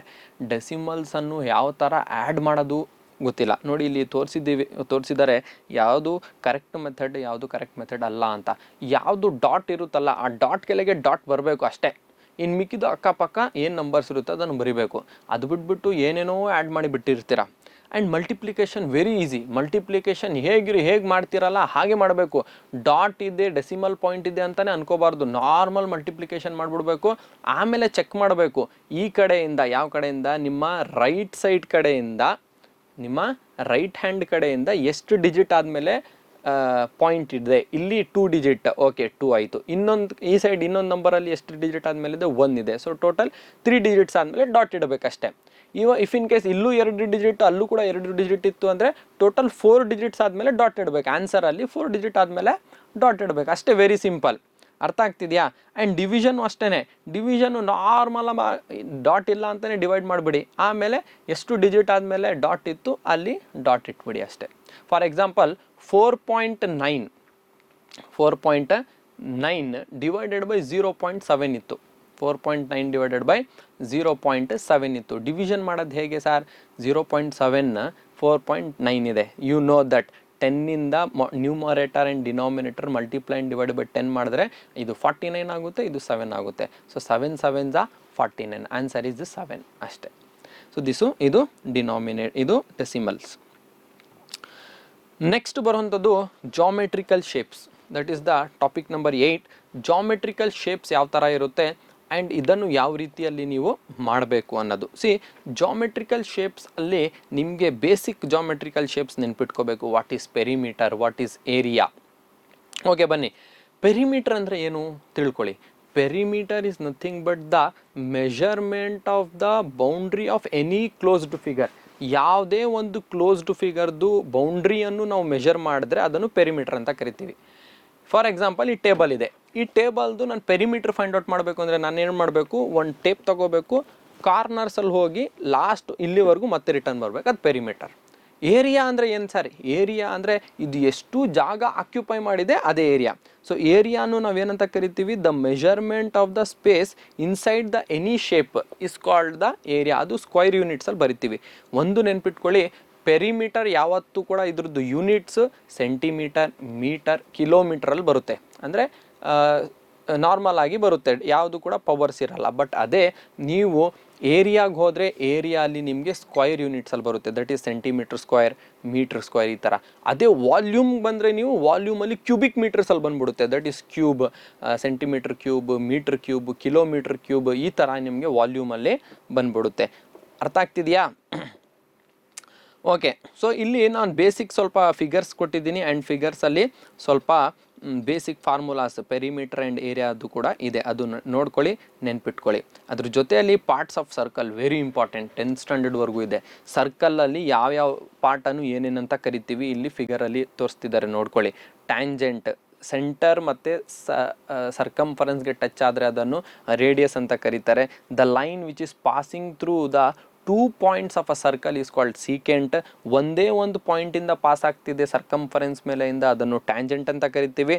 S1: ಡೆಸಿಮಲ್ಸನ್ನು ಯಾವ ಥರ ಆ್ಯಡ್ ಮಾಡೋದು ಗೊತ್ತಿಲ್ಲ ನೋಡಿ. ಇಲ್ಲಿ ತೋರಿಸಿದ್ದಾರೆ ಯಾವುದು ಕರೆಕ್ಟ್ ಮೆಥಡ್, ಯಾವುದು ಕರೆಕ್ಟ್ ಮೆಥಡ್ ಅಲ್ಲ ಅಂತ. ಯಾವುದು ಡಾಟ್ ಇರುತ್ತಲ್ಲ ಆ ಡಾಟ್ ಕೆಳಗೆ ಡಾಟ್ ಬರಬೇಕು ಅಷ್ಟೇ. ಇನ್ನು ಮಿಕ್ಕಿದ್ದು ಅಕ್ಕಪಕ್ಕ ಏನು ನಂಬರ್ಸ್ ಇರುತ್ತೆ ಅದನ್ನು ಬರಿಬೇಕು. ಅದು ಬಿಟ್ಬಿಟ್ಟು ಏನೇನೋ ಆ್ಯಡ್ ಮಾಡಿ ಬಿಟ್ಟಿರ್ತೀರ. And multiplication very easy. Multiplication ಹೇಗೆ ಮಾಡ್ತೀರಲ್ಲ ಹಾಗೆ ಮಾಡಬೇಕು. ಡಾಟ್ ಇದೆ, ಡೆಸಿಮಲ್ ಪಾಯಿಂಟ್ ಇದೆ ಅಂತಲೇ ಅನ್ಕೋಬಾರ್ದು. Normal multiplication ಮಾಡಿಬಿಡ್ಬೇಕು. ಆಮೇಲೆ ಚೆಕ್ ಮಾಡಬೇಕು ಈ ಕಡೆಯಿಂದ, ಯಾವ ಕಡೆಯಿಂದ, ನಿಮ್ಮ ರೈಟ್ ಸೈಡ್ ಕಡೆಯಿಂದ, ನಿಮ್ಮ ರೈಟ್ ಹ್ಯಾಂಡ್ ಕಡೆಯಿಂದ ಎಷ್ಟು ಡಿಜಿಟ್ ಆದಮೇಲೆ ಪಾಯಿಂಟ್ ಇದೆ. ಇಲ್ಲಿ 2 ಡಿಜಿಟ್, ಓಕೆ 2 ಆಯಿತು. ಈ ಸೈಡ್ ಇನ್ನೊಂದು ನಂಬರಲ್ಲಿ ಎಷ್ಟು ಡಿಜಿಟ್ ಆದಮೇಲೆ ಇದೆ, 1 ಇದೆ. ಸೊ ಟೋಟಲ್ 3 ಡಿಜಿಟ್ಸ್ ಆದಮೇಲೆ ಡಾಟ್ ಇಡಬೇಕಷ್ಟೇ. ಇಫ್ ಇನ್ ಕೇಸ್ ಇಲ್ಲೂ 2 ಡಿಜಿಟ್, ಅಲ್ಲೂ ಕೂಡ 2 ಡಿಜಿಟ್ ಇತ್ತು ಅಂದರೆ ಟೋಟಲ್ 4 ಡಿಜಿಟ್ಸ್ ಆದಮೇಲೆ ಡಾಟ್ ಇಡಬೇಕು. ಆನ್ಸರಲ್ಲಿ 4 ಡಿಜಿಟ್ ಆದಮೇಲೆ ಡಾಟ್ ಇಡಬೇಕು ಅಷ್ಟೇ. Very simple. ಅರ್ಥ ಆಗ್ತಿದೆಯಾ? ಆ್ಯಂಡ್ ಡಿವಿಷನ್ನು ಅಷ್ಟೇ. ಡಿವಿಷನ್ನು ನಾರ್ಮಲ್ ಡಾಟ್ ಇಲ್ಲ ಅಂತಲೇ ಡಿವೈಡ್ ಮಾಡಿಬಿಡಿ. ಆಮೇಲೆ ಎಷ್ಟು ಡಿಜಿಟ್ ಆದಮೇಲೆ ಡಾಟ್ ಇತ್ತು ಅಲ್ಲಿ ಡಾಟ್ ಇಟ್ಬಿಡಿ ಅಷ್ಟೇ. ಫಾರ್ ಎಕ್ಸಾಂಪಲ್ 4.9 ಡಿವೈಡೆಡ್ ಬೈ 0.7 ಇತ್ತು. 4.9 ಡಿವೈಡೆಡ್ ಬೈ 0.7 ಇತ್ತು. ಡಿವಿಷನ್ ಮಾಡೋದು ಹೇಗೆ ಸರ್? 0.7 4.9 ಇದೆ. ಯು ನೋ ದಟ್ 10ಇಂದ numerator and denominator multiply and divide by 10 ಮಾಡಿದ್ರೆ ಇದು 49 ಆಗುತ್ತೆ, ಇದು 7 ಆಗುತ್ತೆ. So 7 7s 49. ಆನ್ಸರ್ ಇಸ್ 7 ಅಷ್ಟೇ. ಸೊ ಇದು ಇದು ಡೆಸಿಮಲ್ಸ್. ನೆಕ್ಸ್ಟ್ ಬರುವಂಥದ್ದು geometrical shapes. That is the topic number 8. Geometrical shapes ಯಾವ ಥರ ಇರುತ್ತೆ ಆ್ಯಂಡ್ ಇದನ್ನು ಯಾವ ರೀತಿಯಲ್ಲಿ ನೀವು ಮಾಡಬೇಕು ಅನ್ನೋದು. ಜಾಮೆಟ್ರಿಕಲ್ ಶೇಪ್ಸ್ ಅಲ್ಲಿ ನಿಮಗೆ ಬೇಸಿಕ್ ಜಾಮೆಟ್ರಿಕಲ್ ಶೇಪ್ಸ್ ನೆನ್ಪಿಟ್ಕೋಬೇಕು. What is perimeter, what is area. Okay ಬನ್ನಿ, ಪೆರಿಮೀಟರ್ ಅಂದರೆ ಏನು ತಿಳ್ಕೊಳ್ಳಿ. Perimeter is nothing but the measurement of the boundary of any closed figure. ಯಾವುದೇ ಒಂದು ಕ್ಲೋಸ್ಡ್ ಫಿಗರ್ದು ಬೌಂಡ್ರಿಯನ್ನು ನಾವು ಮೆಷರ್ ಮಾಡಿದ್ರೆ ಅದನ್ನು ಪೆರಿಮೀಟರ್ ಅಂತ ಕರಿತೀವಿ. ಫಾರ್ ಎಕ್ಸಾಂಪಲ್ ಈ ಟೇಬಲ್ ಇದೆ. ಈ ಟೇಬಲ್ದು ನಾನು ಪೆರಿಮೀಟರ್ ಫೈಂಡ್ ಔಟ್ ಮಾಡಬೇಕು ಅಂದರೆ ನಾನು ಏನು ಮಾಡಬೇಕು, ಒಂದು ಟೇಪ್ ತೊಗೋಬೇಕು, ಕಾರ್ನರ್ಸಲ್ಲಿ ಹೋಗಿ ಲಾಸ್ಟ್ ಇಲ್ಲಿವರೆಗೂ ಮತ್ತೆ ರಿಟರ್ನ್ ಬರಬೇಕು. ಅದು ಪೆರಿಮೀಟರ್. ಏರಿಯಾ ಅಂದರೆ ಏನು ಸರ್? ಏರಿಯಾ ಅಂದರೆ ಇದು ಎಷ್ಟು ಜಾಗ ಆಕ್ಯುಪೈ ಮಾಡಿದೆ ಅದೇ ಏರಿಯಾ. ಸೊ ಏರಿಯಾನು ನಾವೇನಂತ ಕರಿತೀವಿ, the measurement of the space inside the any shape is called the area. ಅದು ಸ್ಕ್ವೈರ್ ಯೂನಿಟ್ಸಲ್ಲಿ ಬರಿತೀವಿ. ಒಂದು ನೆನ್ಪಿಟ್ಕೊಳ್ಳಿ, ಪೆರಿಮೀಟರ್ ಯಾವತ್ತೂ ಕೂಡ ಇದ್ರದ್ದು ಯೂನಿಟ್ಸ್ ಸೆಂಟಿಮೀಟರ್, ಮೀಟರ್, ಕಿಲೋಮೀಟ್ರಲ್ಲಿ ಬರುತ್ತೆ. ಅಂದರೆ ನಾರ್ಮಲ್ ಆಗಿ ಬರುತ್ತೆ, ಯಾವುದು ಕೂಡ ಪವರ್ಸ್ ಇರಲ್ಲ. ಬಟ್ ಅದೇ ನೀವು ಏರಿಯಾಗೆ ಹೋದರೆ ಏರಿಯಾ ಅಲ್ಲಿ ನಿಮಗೆ ಸ್ಕ್ವೈರ್ ಯೂನಿಟ್ಸಲ್ಲಿ ಬರುತ್ತೆ. That is centimetre square, metre square ಈ ಥರ. ಅದೇ ವಾಲ್ಯೂಮ್ ಬಂದರೆ ನೀವು ವಾಲ್ಯೂಮಲ್ಲಿ ಕ್ಯೂಬಿಕ್ ಮೀಟರ್ಸಲ್ಲಿ ಬಂದುಬಿಡುತ್ತೆ. That is cube, centimetre cube, metre cube, kilometre cube, ಈ ಥರ ನಿಮಗೆ ವಾಲ್ಯೂಮಲ್ಲಿ ಬಂದುಬಿಡುತ್ತೆ. ಅರ್ಥ ಆಗ್ತಿದೆಯಾ? ಓಕೆ, ಸೊ ಇಲ್ಲಿ ನಾನು ಬೇಸಿಕ್ ಸ್ವಲ್ಪ ಫಿಗರ್ಸ್ ಕೊಟ್ಟಿದ್ದೀನಿ ಆ್ಯಂಡ್ ಫಿಗರ್ಸಲ್ಲಿ ಸ್ವಲ್ಪ ಬೇಸಿಕ್ ಫಾರ್ಮುಲಾಸ್ ಪೆರಿಮೀಟರ್ ಆ್ಯಂಡ್ ಏರಿಯಾದು ಕೂಡ ಇದೆ, ಅದು ನೋಡ್ಕೊಳ್ಳಿ, ನೆನ್ಪಿಟ್ಕೊಳ್ಳಿ. ಅದ್ರ ಜೊತೆಯಲ್ಲಿ parts of circle very important, 10th ಸ್ಟ್ಯಾಂಡರ್ಡ್ವರೆಗೂ ಇದೆ. ಸರ್ಕಲಲ್ಲಿ ಯಾವ್ಯಾವ ಪಾರ್ಟನ್ನು ಏನೇನಂತ ಕರಿತೀವಿ ಇಲ್ಲಿ ಫಿಗರಲ್ಲಿ ತೋರಿಸ್ತಿದ್ದಾರೆ, ನೋಡ್ಕೊಳ್ಳಿ. ಟ್ಯಾಂಜೆಂಟ್, ಸೆಂಟರ್ ಮತ್ತು ಸರ್ಕಂಫರೆನ್ಸ್ಗೆ ಟಚ್ ಆದರೆ ಅದನ್ನು ರೇಡಿಯಸ್ ಅಂತ ಕರೀತಾರೆ. The line which is passing through the 2 points of a circle is called secant. ಒಂದೇ ಒಂದು ಪಾಯಿಂಟಿಂದ ಪಾಸ್ ಆಗ್ತಿದೆ ಸರ್ಕಂಫರೆನ್ಸ್ ಮೇಲೆಯಿಂದ, ಅದನ್ನು ಟ್ಯಾಂಜೆಂಟ್ ಅಂತ ಕರಿತೀವಿ.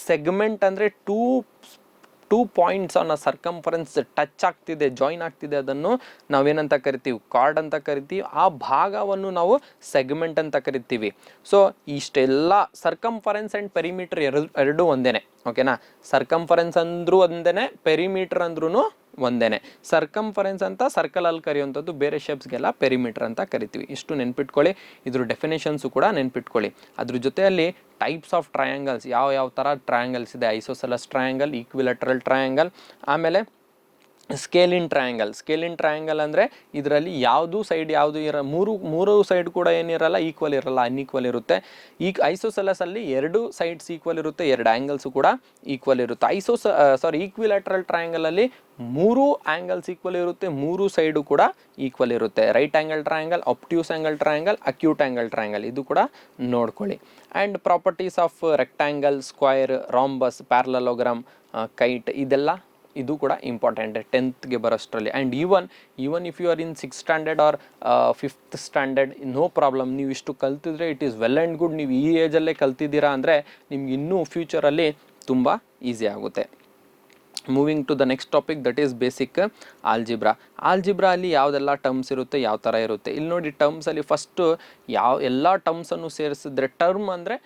S1: ಸೆಗ್ಮೆಂಟ್ ಅಂದರೆ two points on a circumference touch ಆಗ್ತಿದೆ, ಜಾಯಿನ್ ಆಗ್ತಿದೆ, ಅದನ್ನು ನಾವೇನಂತ ಕರಿತೀವಿ, ಕಾರ್ಡ್ ಅಂತ ಕರಿತೀವಿ. ಆ ಭಾಗವನ್ನು ನಾವು ಸೆಗ್ಮೆಂಟ್ ಅಂತ ಕರಿತೀವಿ. ಸೊ ಇಷ್ಟೆಲ್ಲ ಸರ್ಕಂಫರೆನ್ಸ್ ಆ್ಯಂಡ್ ಪೆರಿಮೀಟರ್ ಎರಡೂ ಒಂದೇನೆ, ಓಕೆನಾ. ಸರ್ಕಂಫರೆನ್ಸ್ ಅಂದ್ರೂ ಒಂದೇನೆ, ಪೆರಿಮೀಟರ್ ಅಂದ್ರೂ ಒಂದೇನೆ. ಸರ್ಕಂಫರೆನ್ಸ್ ಅಂತ ಸರ್ಕಲಲ್ಲಿ ಕರೆಯುವಂಥದ್ದು, ಬೇರೆ ಶೇಪ್ಸ್ಗೆಲ್ಲ ಪೆರಿಮೀಟರ್ ಅಂತ ಕರಿತೀವಿ. ಇಷ್ಟು ನೆನ್ಪಿಟ್ಕೊಳ್ಳಿ. ಇದ್ರ ಡೆಫಿನೇಷನ್ಸು ಕೂಡ ನೆನ್ಪಿಟ್ಕೊಳ್ಳಿ. ಅದ್ರ ಜೊತೆಯಲ್ಲಿ ಟೈಪ್ಸ್ ಆಫ್ ಟ್ರಯಾಂಗಲ್ಸ್, ಯಾವ ಥರ ಟ್ರಯಾಂಗಲ್ಸ್ ಇದೆ, ಐಸೋಸೆಲಸ್ ಟ್ರಯಾಂಗಲ್, ಈಕ್ವಿಲೇಟರಲ್ ಟ್ರಯಾಂಗಲ್, ಆಮೇಲೆ ಸ್ಕೇಲಿನ್ ಟ್ರಯಾಂಗಲ್ ಅಂದರೆ ಇದರಲ್ಲಿ ಯಾವುದು ಸೈಡ್ ಯಾವುದು ಮೂರು ಸೈಡ್ ಕೂಡ ಏನಿರಲ್ಲ, ಈಕ್ವಲ್ ಇರಲ್ಲ, ಅನ್ಈಕ್ವಲ್ ಇರುತ್ತೆ. ಐಸೋಸೆಲಸಲ್ಲಿ 2 sides ಈಕ್ವಲ್ ಇರುತ್ತೆ, 2 angles ಕೂಡ ಈಕ್ವಲ್ ಇರುತ್ತೆ. ಈಕ್ವಿಲೇಟರಲ್ ಟ್ರಯಾಂಗಲಲ್ಲಿ 3 angles ಈಕ್ವಲ್ ಇರುತ್ತೆ, 3 ಸೈಡು ಕೂಡ ಈಕ್ವಲ್ ಇರುತ್ತೆ. Right angle triangle, obtuse angle triangle, acute angle triangle, ಇದು ಕೂಡ ನೋಡ್ಕೊಳ್ಳಿ. And properties of rectangle, square, rhombus, parallelogram, kite, ಇದು ಕೂಡ ಇಂಪಾರ್ಟೆಂಟ್ 10th ಬರೋಷ್ಟರಲ್ಲಿ. And even if you are in 6th standard or 5th standard, no problem. ನೀವು ಇಷ್ಟು ಕಲ್ತಿದ್ರೆ it is well and good. ನೀವು ಈ ಏಜಲ್ಲೇ ಕಲ್ತಿದ್ದೀರಾ ಅಂದರೆ ನಿಮ್ಗೆ ಇನ್ನೂ ಫ್ಯೂಚರಲ್ಲಿ ತುಂಬ ಈಸಿ ಆಗುತ್ತೆ. Moving to the next topic, that is basic algebra. ಅಲ್ಲಿ ಯಾವುದೆಲ್ಲ ಟರ್ಮ್ಸ್ ಇರುತ್ತೆ, ಯಾವ ಥರ ಇರುತ್ತೆ ಇಲ್ಲಿ ನೋಡಿ. ಟರ್ಮ್ಸಲ್ಲಿ ಫಸ್ಟು ಎಲ್ಲ ಟರ್ಮ್ಸನ್ನು ಸೇರಿಸಿದ್ರೆ, ಟರ್ಮ್ ಅಂದರೆ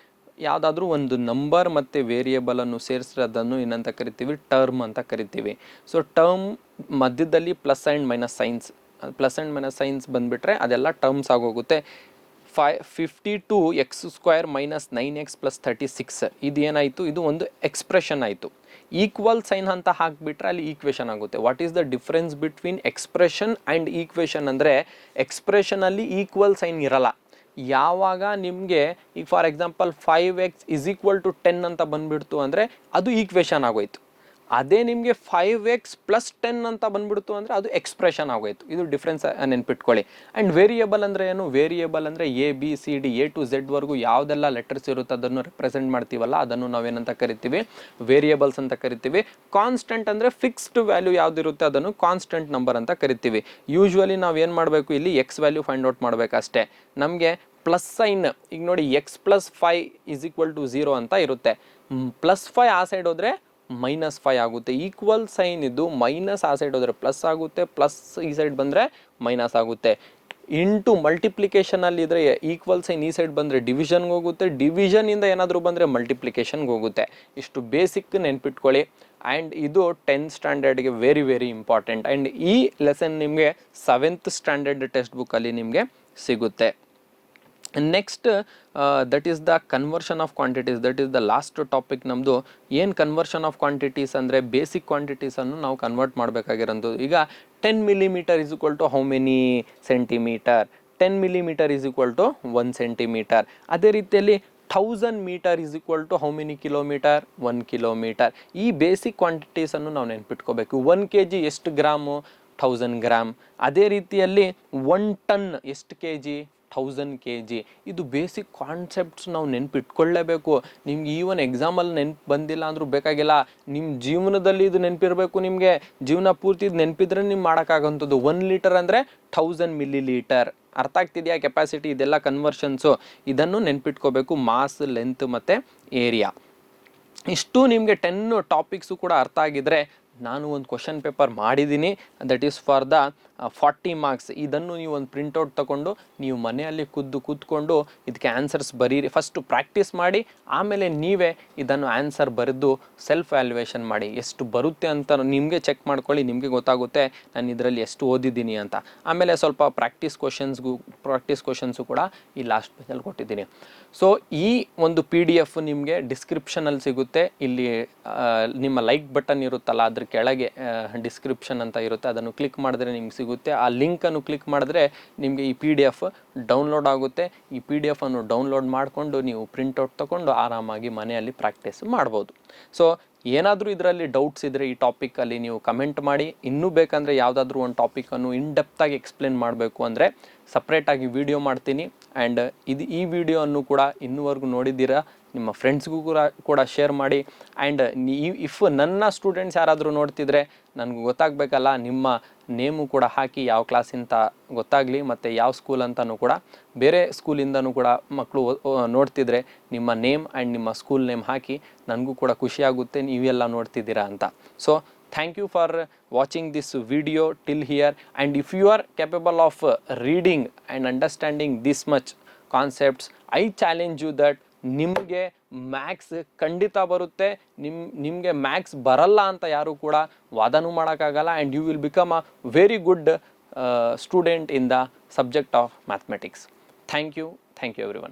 S1: ಯಾವುದಾದ್ರೂ ಒಂದು ನಂಬರ್ ಮತ್ತು ವೇರಿಯೇಬಲನ್ನು ಸೇರಿಸಿದ್ರೆ ಅದನ್ನು ಏನಂತ ಕರಿತೀವಿ, ಟರ್ಮ್ ಅಂತ ಕರಿತೀವಿ. ಸೊ ಟರ್ಮ್ ಮಧ್ಯದಲ್ಲಿ ಪ್ಲಸ್ ಆ್ಯಂಡ್ ಮೈನಸ್ ಸೈನ್ಸ್ ಬಂದುಬಿಟ್ರೆ ಅದೆಲ್ಲ ಟರ್ಮ್ಸ್ ಆಗೋಗುತ್ತೆ. 52x² - 9x + 36 ಇದು ಏನಾಯಿತು, ಇದು ಒಂದು ಎಕ್ಸ್ಪ್ರೆಷನ್ ಆಯಿತು. ಈಕ್ವಲ್ ಸೈನ್ ಅಂತ ಹಾಕಿಬಿಟ್ರೆ ಅಲ್ಲಿ ಈಕ್ವೇಷನ್ ಆಗುತ್ತೆ. What is the difference between expression and equation ಅಂದರೆ, ಎಕ್ಸ್ಪ್ರೆಷನಲ್ಲಿ ಈಕ್ವಲ್ ಸೈನ್ ಇರಲ್ಲ. ಯಾವಾಗ ನಿಮಗೆ ಈಗ ಫಾರ್ ಎಕ್ಸಾಂಪಲ್ 5x = 10 ಅಂತ ಬಂದುಬಿಡ್ತು ಅಂದರೆ ಅದು ಈಕ್ವೇಷನ್ ಆಗೋಯ್ತು. ಅದೇ ನಿಮಗೆ 5x + 10 ಅಂತ ಬಂದುಬಿಡ್ತು ಅಂದರೆ ಅದು ಎಕ್ಸ್ಪ್ರೆಷನ್ ಆಗೋಯ್ತು. ಇದು ಡಿಫ್ರೆನ್ಸ್ ನೆನ್ಪಿಟ್ಕೊಳ್ಳಿ. ಆ್ಯಂಡ್ ವೇರಿಯೇಬಲ್ ಅಂದರೆ ಏನು, ವೇರಿಯೇಬಲ್ ಅಂದರೆ ABCD A to Z ವರೆಗೂ ಯಾವುದೆಲ್ಲ ಲೆಟರ್ಸ್ ಇರುತ್ತೆ ಅದನ್ನು ರೆಪ್ರೆಸೆಂಟ್ ಮಾಡ್ತೀವಲ್ಲ, ಅದನ್ನು ನಾವೇನಂತ ಕರಿತೀವಿ, ವೇರಿಯೇಬಲ್ಸ್ ಅಂತ ಕರಿತೀವಿ. ಕಾನ್ಸ್ಟೆಂಟ್ ಅಂದರೆ ಫಿಕ್ಸ್ಡ್ ವ್ಯಾಲ್ಯೂ ಯಾವುದಿರುತ್ತೆ ಅದನ್ನು ಕಾನ್ಸ್ಟೆಂಟ್ ನಂಬರ್ ಅಂತ ಕರಿತೀವಿ. ಯೂಶ್ವಲಿ ನಾವು ಏನು ಮಾಡಬೇಕು, ಇಲ್ಲಿ ಎಕ್ಸ್ ವ್ಯಾಲ್ಯೂ ಫೈಂಡ್ ಔಟ್ ಮಾಡಬೇಕಷ್ಟೇ. ನಮಗೆ ಪ್ಲಸ್ ಸೈನ್, ಈಗ ನೋಡಿ x + 5 = 0 ಅಂತ ಇರುತ್ತೆ. +5 ಆ ಸೈಡ್ ಹೋದರೆ -5 ಆಗುತ್ತೆ. ಈಕ್ವಲ್ ಸೈನ್ ಇದು ಮೈನಸ್ ಆ ಸೈಡ್ ಹೋದರೆ ಪ್ಲಸ್ ಆಗುತ್ತೆ, ಪ್ಲಸ್ ಈ ಸೈಡ್ ಬಂದರೆ ಮೈನಸ್ ಆಗುತ್ತೆ. ಇಂಟು ಮಲ್ಟಿಪ್ಲಿಕೇಶನಲ್ಲಿ ಇದ್ದರೆ ಈಕ್ವಲ್ ಸೈನ್ ಈ ಸೈಡ್ ಬಂದರೆ ಡಿವಿಷನ್ಗೆ ಹೋಗುತ್ತೆ, ಡಿವಿಷನಿಂದ ಏನಾದರೂ ಬಂದರೆ ಮಲ್ಟಿಪ್ಲಿಕೇಶನ್ಗೆ ಹೋಗುತ್ತೆ. ಇಷ್ಟು ಬೇಸಿಕ್ ನೆನ್ಪಿಟ್ಕೊಳ್ಳಿ. ಆ್ಯಂಡ್ ಇದು 10th ಸ್ಟ್ಯಾಂಡರ್ಡ್ಗೆ ವೆರಿ ವೆರಿ ಇಂಪಾರ್ಟೆಂಟ್. ಆ್ಯಂಡ್ ಈ ಲೆಸನ್ ನಿಮಗೆ 7th ಸ್ಟ್ಯಾಂಡರ್ಡ್ ಟೆಕ್ಸ್ಟ್ ಬುಕ್ಕಲ್ಲಿ ನಿಮಗೆ ಸಿಗುತ್ತೆ. Next that is the conversion of quantities. That is the last topic ನಮ್ಮದು. ಏನು ಕನ್ವರ್ಷನ್ ಆಫ್ ಕ್ವಾಂಟಿಟೀಸ್ ಅಂದರೆ, ಬೇಸಿಕ್ ಕ್ವಾಂಟಿಟೀಸನ್ನು ನಾವು ಕನ್ವರ್ಟ್ ಮಾಡಬೇಕಾಗಿರೋದು. ಈಗ 10 mm = how many centimetre, 10 mm = 1 centimeter. ಅದೇ ರೀತಿಯಲ್ಲಿ 1000 meter = how many kilometre, 1 kilometer. ಈ ಬೇಸಿಕ್ ಕ್ವಾಂಟಿಟೀಸನ್ನು ನಾವು ನೆನ್ಪಿಟ್ಕೋಬೇಕು. 1 kg ಎಷ್ಟು ಗ್ರಾಮು, 1000 ಗ್ರಾಮ್. ಅದೇ ರೀತಿಯಲ್ಲಿ 1 ton ಎಷ್ಟು kg, 1000 kg. ಇದು ಬೇಸಿಕ್ ಕಾನ್ಸೆಪ್ಟ್ಸ್ ನಾವು ನೆನ್ಪಿಟ್ಕೊಳ್ಳೇಬೇಕು. ನಿಮ್ಗೆ ಈವನ್ ಎಕ್ಸಾಮಲ್ಲಿ ನೆನ್ಪು ಬಂದಿಲ್ಲ ಅಂದರೂ ಬೇಕಾಗಿಲ್ಲ, ನಿಮ್ಮ ಜೀವನದಲ್ಲಿ ಇದು ನೆನಪಿರಬೇಕು. ನಿಮಗೆ ಜೀವನ ಪೂರ್ತಿ ಇದು ನೆನಪಿದ್ರೆ ನೀವು ಮಾಡೋಕ್ಕಾಗೋಂಥದ್ದು. 1 liter ಅಂದರೆ 1000 milliliter. ಅರ್ಥ ಆಗ್ತಿದೆಯಾ ಕೆಪಾಸಿಟಿ? ಇದೆಲ್ಲ ಕನ್ವರ್ಷನ್ಸು, ಇದನ್ನು ನೆನ್ಪಿಟ್ಕೋಬೇಕು. ಮಾಸ್, ಲೆಂತ್ ಮತ್ತು ಏರಿಯಾ, ಇಷ್ಟು ನಿಮಗೆ 10 ಟಾಪಿಕ್ಸು ಕೂಡ ಅರ್ಥ ಆಗಿದ್ರೆ, ನಾನು ಒಂದು ಕ್ವಶನ್ ಪೇಪರ್ ಮಾಡಿದ್ದೀನಿ, that is for the 40 marks. ಇದನ್ನು ನೀವು ಒಂದು ಪ್ರಿಂಟೌಟ್ ತೊಗೊಂಡು ನೀವು ಮನೆಯಲ್ಲಿ ಕೂತ್ಕೊಂಡು ಇದಕ್ಕೆ ಆನ್ಸರ್ಸ್ ಬರೀರಿ. ಫಸ್ಟು ಪ್ರಾಕ್ಟೀಸ್ ಮಾಡಿ, ಆಮೇಲೆ ನೀವೇ ಇದನ್ನು ಆನ್ಸರ್ ಬರೆದು ಸೆಲ್ಫ್ ವ್ಯಾಲ್ಯೂಯೇಷನ್ ಮಾಡಿ. ಎಷ್ಟು ಬರುತ್ತೆ ಅಂತ ನಿಮಗೆ ಚೆಕ್ ಮಾಡ್ಕೊಳ್ಳಿ, ನಿಮಗೆ ಗೊತ್ತಾಗುತ್ತೆ ನಾನು ಇದರಲ್ಲಿ ಎಷ್ಟು ಓದಿದ್ದೀನಿ ಅಂತ. ಆಮೇಲೆ ಸ್ವಲ್ಪ ಪ್ರಾಕ್ಟೀಸ್ ಕ್ವಶನ್ಸು ಕೂಡ ಈ ಲಾಸ್ಟ್ ಪೇಜಲ್ಲಿ ಕೊಟ್ಟಿದ್ದೀನಿ. ಸೊ ಈ ಒಂದು PDF ನಿಮಗೆ ಡಿಸ್ಕ್ರಿಪ್ಷನಲ್ಲಿ ಸಿಗುತ್ತೆ. ಇಲ್ಲಿ ನಿಮ್ಮ ಲೈಕ್ ಬಟನ್ ಇರುತ್ತಲ್ಲ, ಅದ್ರ ಕೆಳಗೆ ಡಿಸ್ಕ್ರಿಪ್ಷನ್ ಅಂತ ಇರುತ್ತೆ, ಅದನ್ನು ಕ್ಲಿಕ್ ಮಾಡಿದ್ರೆ ನಿಮ್ಗೆ ಸಿಗುತ್ತೆ. ಸಿಗುತ್ತೆ. ಆ ಲಿಂಕನ್ನು ಕ್ಲಿಕ್ ಮಾಡಿದ್ರೆ ನಿಮಗೆ ಈ PDF ಡೌನ್ಲೋಡ್ ಆಗುತ್ತೆ. ಈ PDF ಅನ್ನು ಡೌನ್ಲೋಡ್ ಮಾಡಿಕೊಂಡು ನೀವು ಪ್ರಿಂಟೌಟ್ ತೊಗೊಂಡು ಆರಾಮಾಗಿ ಮನೆಯಲ್ಲಿ ಪ್ರಾಕ್ಟೀಸ್ ಮಾಡ್ಬೋದು. ಸೊ ಏನಾದರೂ ಇದರಲ್ಲಿ ಡೌಟ್ಸ್ ಇದ್ದರೆ ಈ ಟಾಪಿಕಲ್ಲಿ ನೀವು ಕಮೆಂಟ್ ಮಾಡಿ. ಇನ್ನೂ ಬೇಕಂದರೆ ಯಾವುದಾದ್ರೂ ಒಂದು ಟಾಪಿಕನ್ನು ಡೆಪ್ತಾಗಿ ಎಕ್ಸ್ಪ್ಲೇನ್ ಮಾಡಬೇಕು ಅಂದರೆ ಸಪ್ರೇಟಾಗಿ ವಿಡಿಯೋ ಮಾಡ್ತೀನಿ. ಆ್ಯಂಡ್ ಈ ವಿಡಿಯೋವನ್ನು ಕೂಡ ಇನ್ನೂವರೆಗೂ ನೋಡಿದ್ದೀರಾ ನಿಮ್ಮ ಫ್ರೆಂಡ್ಸ್ಗೂ ಕೂಡ ಶೇರ್ ಮಾಡಿ. ಆ್ಯಂಡ್ ಇಫ್ ನನ್ನ ಸ್ಟೂಡೆಂಟ್ಸ್ ಯಾರಾದರೂ ನೋಡ್ತಿದ್ರೆ ನನಗೆ ಗೊತ್ತಾಗಬೇಕಲ್ಲ, ನಿಮ್ಮ ನೇಮು ಕೂಡ ಹಾಕಿ ಯಾವ ಕ್ಲಾಸಿಂತ ಗೊತ್ತಾಗಲಿ, ಮತ್ತು ಯಾವ ಸ್ಕೂಲ್ ಅಂತಲೂ ಕೂಡ, ಬೇರೆ ಸ್ಕೂಲಿಂದನೂ ಕೂಡ ಮಕ್ಕಳು ನೋಡ್ತಿದ್ರೆ ನಿಮ್ಮ ನೇಮ್ ಆ್ಯಂಡ್ ನಿಮ್ಮ ಸ್ಕೂಲ್ ನೇಮ್ ಹಾಕಿ. ನನಗೂ ಕೂಡ ಖುಷಿಯಾಗುತ್ತೆ ನೀವೆಲ್ಲ ನೋಡ್ತಿದ್ದೀರಾ ಅಂತ. So thank you for watching this video till here, and if you are capable of reading and understanding this much concepts, I challenge you that ನಿಮಗೆ ಮ್ಯಾಥ್ಸ್ ಖಂಡಿತ ಬರುತ್ತೆ. ನಿಮಗೆ ಮ್ಯಾಥ್ಸ್ ಬರಲ್ಲ ಅಂತ ಯಾರು ಕೂಡ ವಾದನೂ ಮಾಡೋಕ್ಕಾಗಲ್ಲ. And you will become a very good student in the subject of mathematics. Thank you every one.